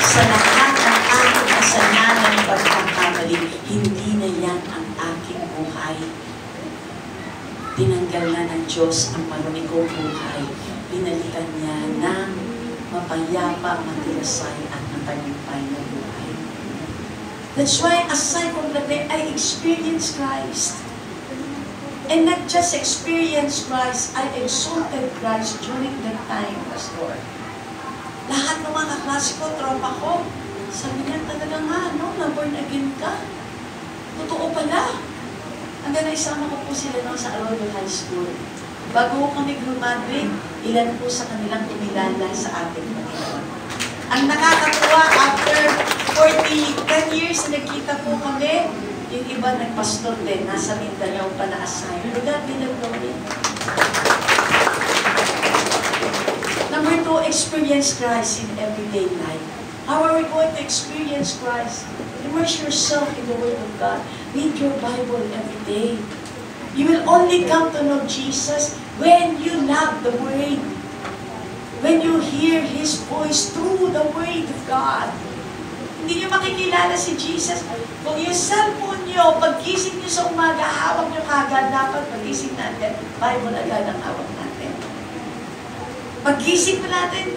Sa lahat ng aking kasalanan pagkakamali, hindi na yan ang aking buhay. Tinanggal na ng Diyos ang marumi kong buhay. Pinalitan niya ng mapayapa, matirasay at matagumpay na buhay. That's why aside from the day, I experienced Christ. And not just experience Christ, I exalted Christ during that time, Pastor. Lahat ng mga kaklase ko, tropa ko, sabi niya, talaga nga, no, na-born again ka. Totoo pala. Hanggang naisama ko po sila no, sa Arroyo High School. Bago kami graduate, ilan po sa kanilang kumilala sa ating Panginoon. Ang nakakatuwa, after 10 years na nagkita po kami, yung iba nagpastor din, nasa Mindanao pa na-assign. But that didn't know it. Number 2, experience Christ in everyday life. How are we going to experience Christ? Immerse yourself in the Word of God. Read your Bible every day. You will only come to know Jesus when you love the Word. When you hear His voice through the Word of God. Hindi nyo makikilala si Jesus. Kung yung cellphone nyo, paggising nyo sa umaga, hawak nyo kagad, dapat paggising natin, Bible agad ang hawak natin. Paggising mo natin,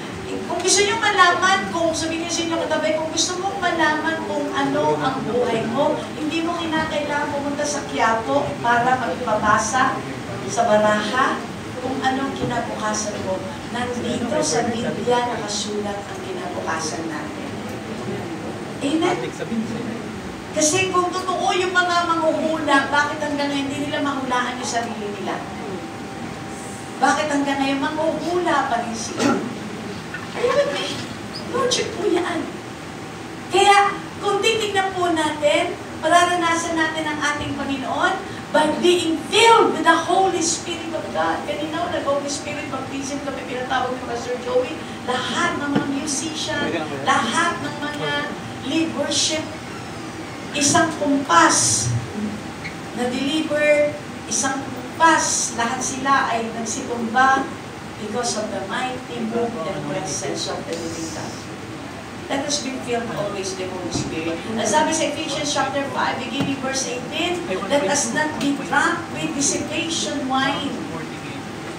kung gusto nyo malaman, kung sabihin nyo sa inyo katabi, kung gusto mong malaman kung ano ang buhay mo, hindi mo kinakailangan pumunta sa Quiapo para magpabasa sa baraha kung anong kinabukasan mo. Nandito sa Biblia nakasulat ang kinabukasan natin. Amen? Kasi kung totoo yung mga manghuhula, bakit hanggang ngayon hindi nila mahulaan yung sarili nila? Bakit hanggang ngayon manghuhula pa rin sila? Ayun eh, logic po yan. Kaya, kung titignan po natin, mararanasan natin ang ating Panginoon by being filled with the Holy Spirit of God. Kanina, nag-Holy Spirit baptism kami pinatawag ni Pastor Joey. Lahat ng mga musician, lahat ng mga lead worship, isang kumpas na deliver, isang kumpas, lahat sila ay nagsitumba because of the mighty move and presence of the living God. Let us be filled always with the Holy Spirit. As sabi sa Ephesians chapter 5, beginning verse 18, let us not be drunk with dissipation wine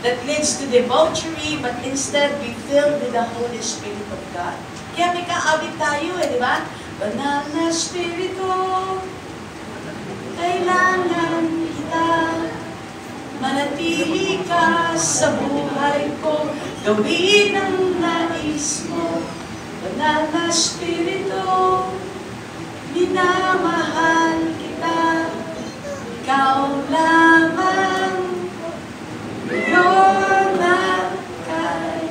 that leads to debauchery, but instead be filled with the Holy Spirit of God. Kaya may kaawit tayo di ba? Banal na Espiritu, kailangan kita, manatili ka sa buhay ko, gawin ang nais mo. Banal na Espiritu, minamahal kita, ikaw lamang, you're not kind.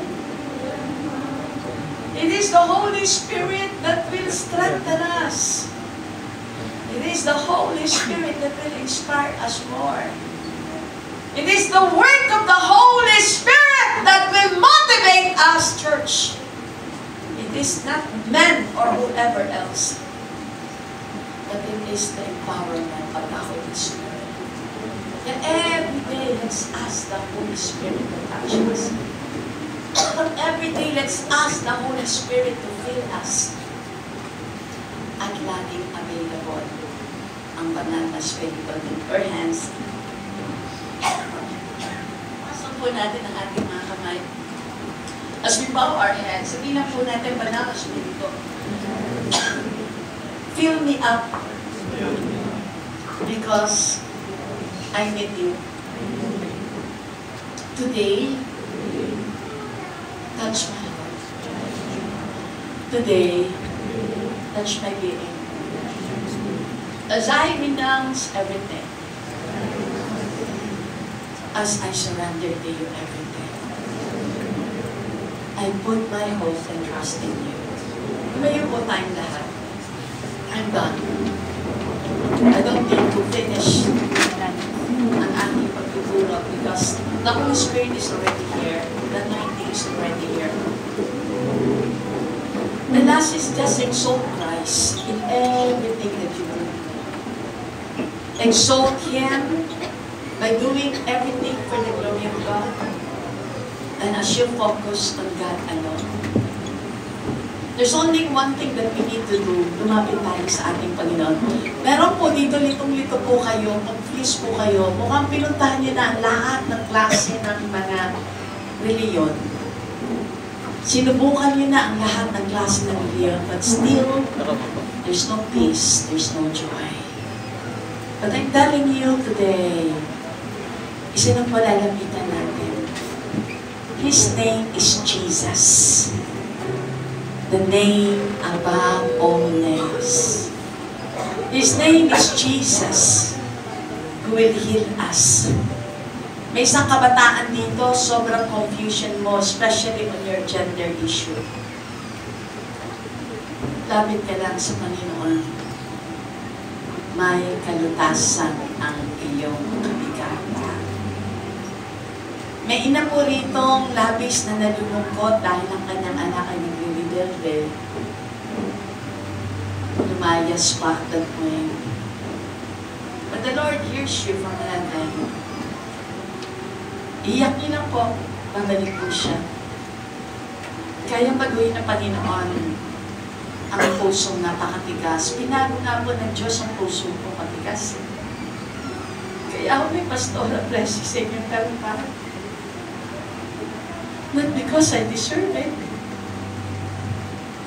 It is the Holy Spirit that will strengthen us. It is the Holy Spirit that will inspire us more. It is the work of the Holy Spirit that will motivate us, church. It is not men or whoever else, but it is the empowerment of the Holy Spirit. And every day, let's ask the Holy Spirit to touch us. Every day, let's ask the Holy Spirit to fill us. At laging available ang banal na Espiritu in our hands. Pasok po natin ang ating mga kamay. As we bow our heads, sabihin na po natin, banal na Espiritu, fill me up because I need you. Today, touch my heart. Today, touch my being. As I renounce everything, as I surrender to you everything, I put my hope and trust in you. Tumayo po tayong lahat. I'm done. I don't need to finish ang aking Spirit is already here. The anointing is already here. The last is just exalt Christ in everything that you do. Exalt Him by doing everything for the glory of God. And as you focus on God alone. There's only one thing that we need to do, lumapit tayo sa ating Panginoon. Meron po dito, litong-lito po kayo, mag-please po kayo, mukhang pinuntahan niyo na ang lahat ng klase ng mga reliyon. Sinubukan niyo na ang lahat ng klase ng reliyon, but still, there's no peace, there's no joy. But I'm telling you today, isa nang palalapitan natin. His name is Jesus. The name above all names. His name is Jesus, who will heal us. May isang kabataan dito, sobrang confusion mo, especially on your gender issue. Lapit ka lang sa Panginoon. May kalutasan ang iyong kabigatan. May ina po ritong labis na nalulungkot dahil ang kanyang anak ay nagre-rebelde. Lumayas pa at that point. But the Lord hears you from heaven. Iyak niyo lang po, babalik po siya. Kayang baguhin ng Panginoon ang pusong napakatigas. Pinago nga po ng Diyos ang pusong po matigas. Kaya ako may pastora bless sa inyong talupan. Not because I deserve it.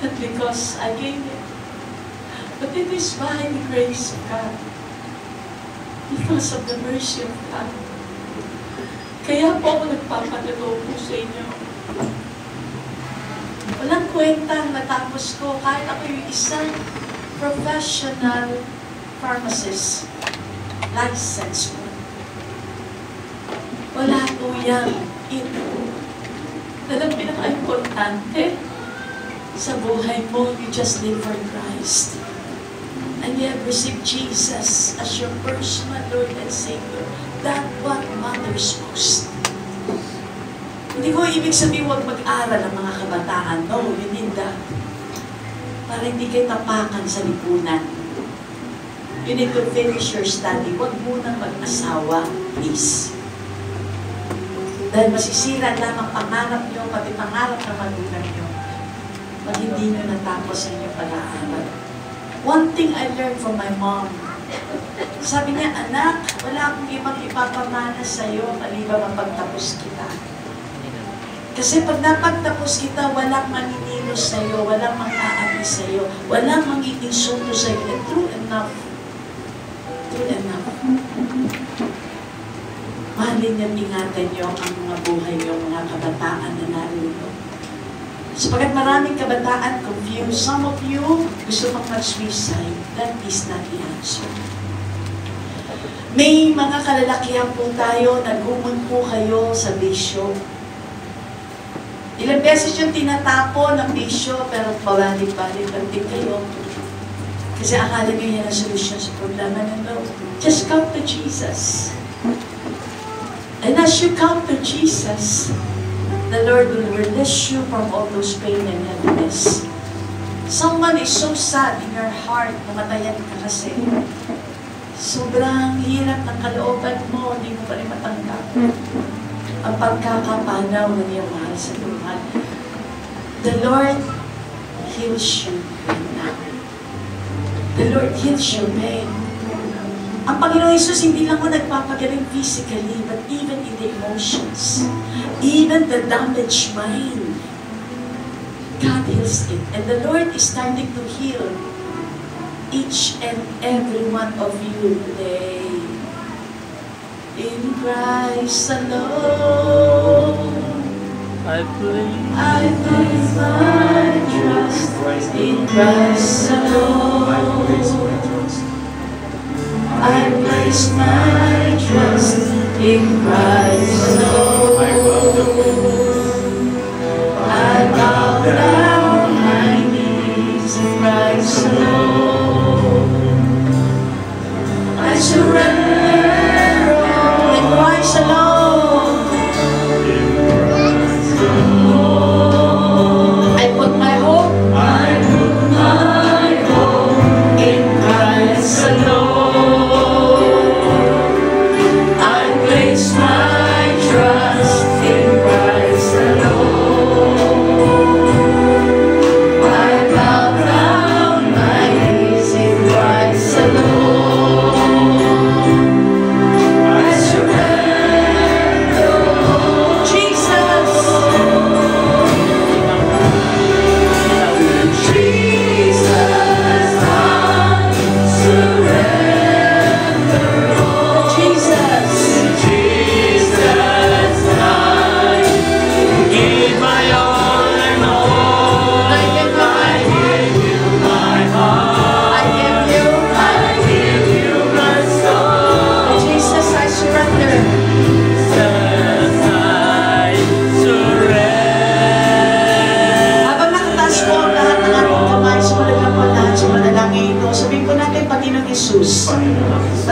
Not because I gave it. But it is by the grace of God. Because of the mercy of God. Kaya po ako nagpapadalo po sa inyo. Walang kwentang natapos ko kahit ako yung isang professional pharmacist. License ko. Wala po yan. Alam, pinaka-importante sa buhay mo, you just live for Christ. And you have received Jesus as your personal Lord and Savior. That's what matters most. Hindi ko ibig sabihin huwag mag-aral ang mga kabataan. No, you need that. Para hindi kayo tapakan sa lipunan. You need to finish your study. Huwag munang mag-asawa, please. Dahil masisira lamang pangarap nyo, pati pangarap ng magulang nyo, pag hindi nyo natapos ang inyong pag-aaral. One thing I learned from my mom, sabi niya, anak, wala akong ibang ipapamana sa'yo, maliban mapagtapos kita. Kasi pag napagtapos kita, walang maninilos sa'yo, walang mang-aabi sa'yo, walang mang-iinsulto sa'yo. And true enough. True enough. Mahalin niyo, ingatan niyo ang mga buhay niyo, mga kabataan na narito. Sapagat maraming kabataan confused. Some of you gusto mag-suicide. That is not the answer. May mga kalalakihan po tayo, nagumon po kayo sa bisyo. Ilang beses yung tinatapo ng bisyo, pero pabalik-balik lang din kayo. Kasi akala niyo yan ang solusyon sa problema nito. Just come to Jesus. And as you come to Jesus, the Lord will release you from all those pain and heaviness. Someone is so sad in your heart, namatayan ka kasi. Sobrang hirap ng kalooban mo, hindi mo pa rin matanggap. Ang pagkakapanaw na niyang mahal sa buhay. The Lord heals you right now. The Lord heals your pain. Ang Panginoon Jesus hindi lang mo nagpapagaling physically, but even in the emotions, even the damaged mind, God heals it. And the Lord is starting to heal each and every one of you today. In Christ alone, I place my trust. In Christ alone, I place my trust. In Christ alone, I bow down my knees. In Christ alone, I surrender all. In Christ alone,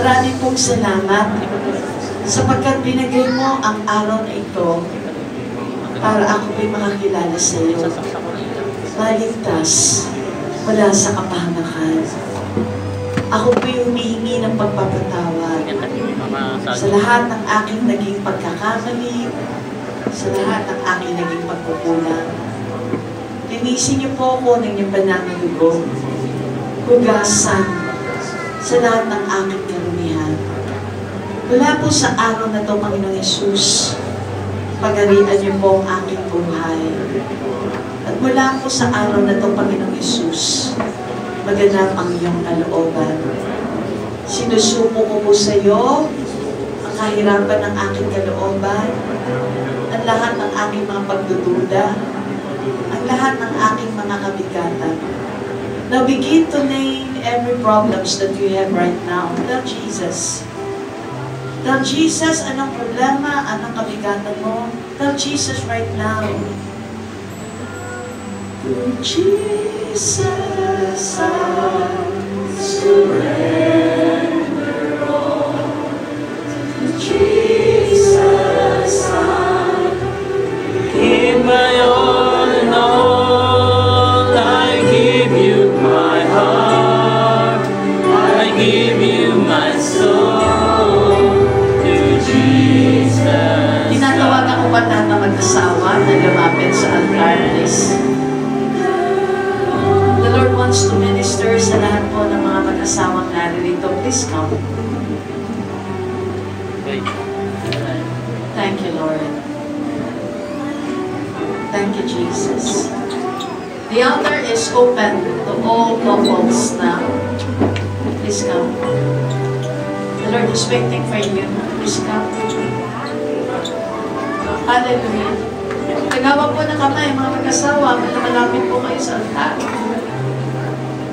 Maraming pong salamat sapagkat binigay mo ang araw na ito para ako po'y makakilala sa iyo. Maligtas mula sa kapahamakan. Ako po'y humihingi ng pagpapatawad sa lahat ng aking naging pagkakamali, sa lahat ng aking naging pagkukulang. Linisin niyo po ako ng inyong banang dugo. Hugasan sa lahat ng aking karumihan. Mula po sa araw na ito, Panginoong Yesus, pagarian niyo po ang aking buhay. At mula po sa araw na ito, Panginoong Yesus, maganap ang iyong kalooban. Sinusupo ko po sa iyo ang kahirapan ng aking kalooban, ang lahat ng aking mga pagdududa, ang lahat ng aking mga kabigatan. Now begin to name every problems that you have right now. Tell Jesus. Tell Jesus anong problema, anong kabigatan mo. Tell Jesus right now. To Jesus I surrender all. To Jesus I give my all and all. I give you my heart. I give you my soul. To Jesus. Tinatawagan ko ba na mag-asawa na lumapit sa altar, please? The Lord wants to minister sa lahat po ng mga mag-asawang naririto. Please come. Thank you, Lord. Thank you, Jesus. The altar is open to all couples now. Please come. The Lord is waiting for you. Please come. Hallelujah. Tagawa po ng kamay, mga mag-asawa, malapit po kayo sa altar.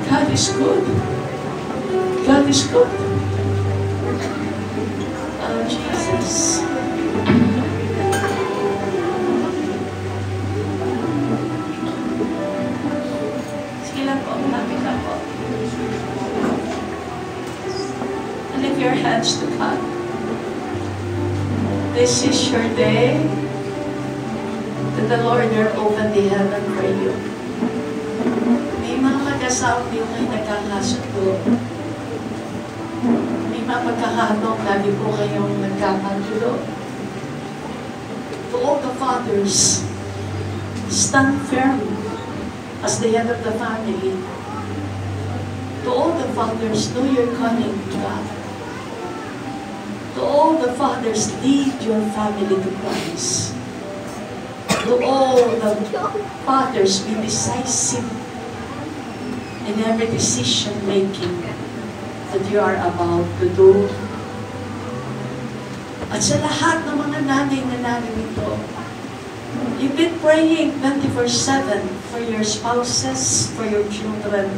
God is good. God is good. Oh, Jesus. Sige lang po, malapit lang po. And lift your hands to God. This is your day that the Lord will open the heaven for you. May mga mag-asawa din kayo nagkakasundo. May mga pagkakataong lagi po kayong nagkakagulo. To all the fathers, stand firm as the head of the family. To all the fathers, know your calling to God. To all the fathers, lead your family to Christ. To all the fathers, be decisive in every decision making that you are about to do. At sa lahat ng mga nanay na narito, you've been praying 24/7 for your spouses, for your children,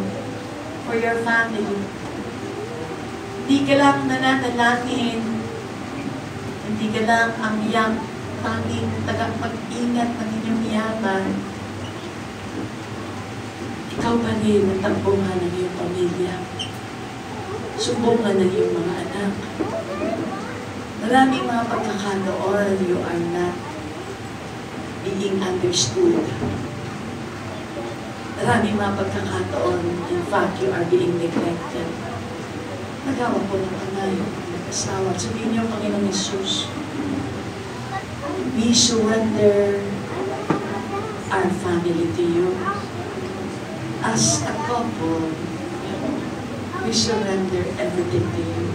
for your family. Hindi ka lang nananalangin, hindi ka lang ang iyang tanging tagapag-ingat ng inyong yaman. Ikaw pa rin ang tambungan ng iyong pamilya. Sumbungan ng iyong mga anak. Maraming mga pagkakataon, you are not being understood. Maraming mga pagkakataon, in fact, you are being neglected. Nagawa po ng kamay, nag-asawa. Sabihin niyo, Panginoong Yesus, we surrender our family to you. As a couple, we surrender everything to you.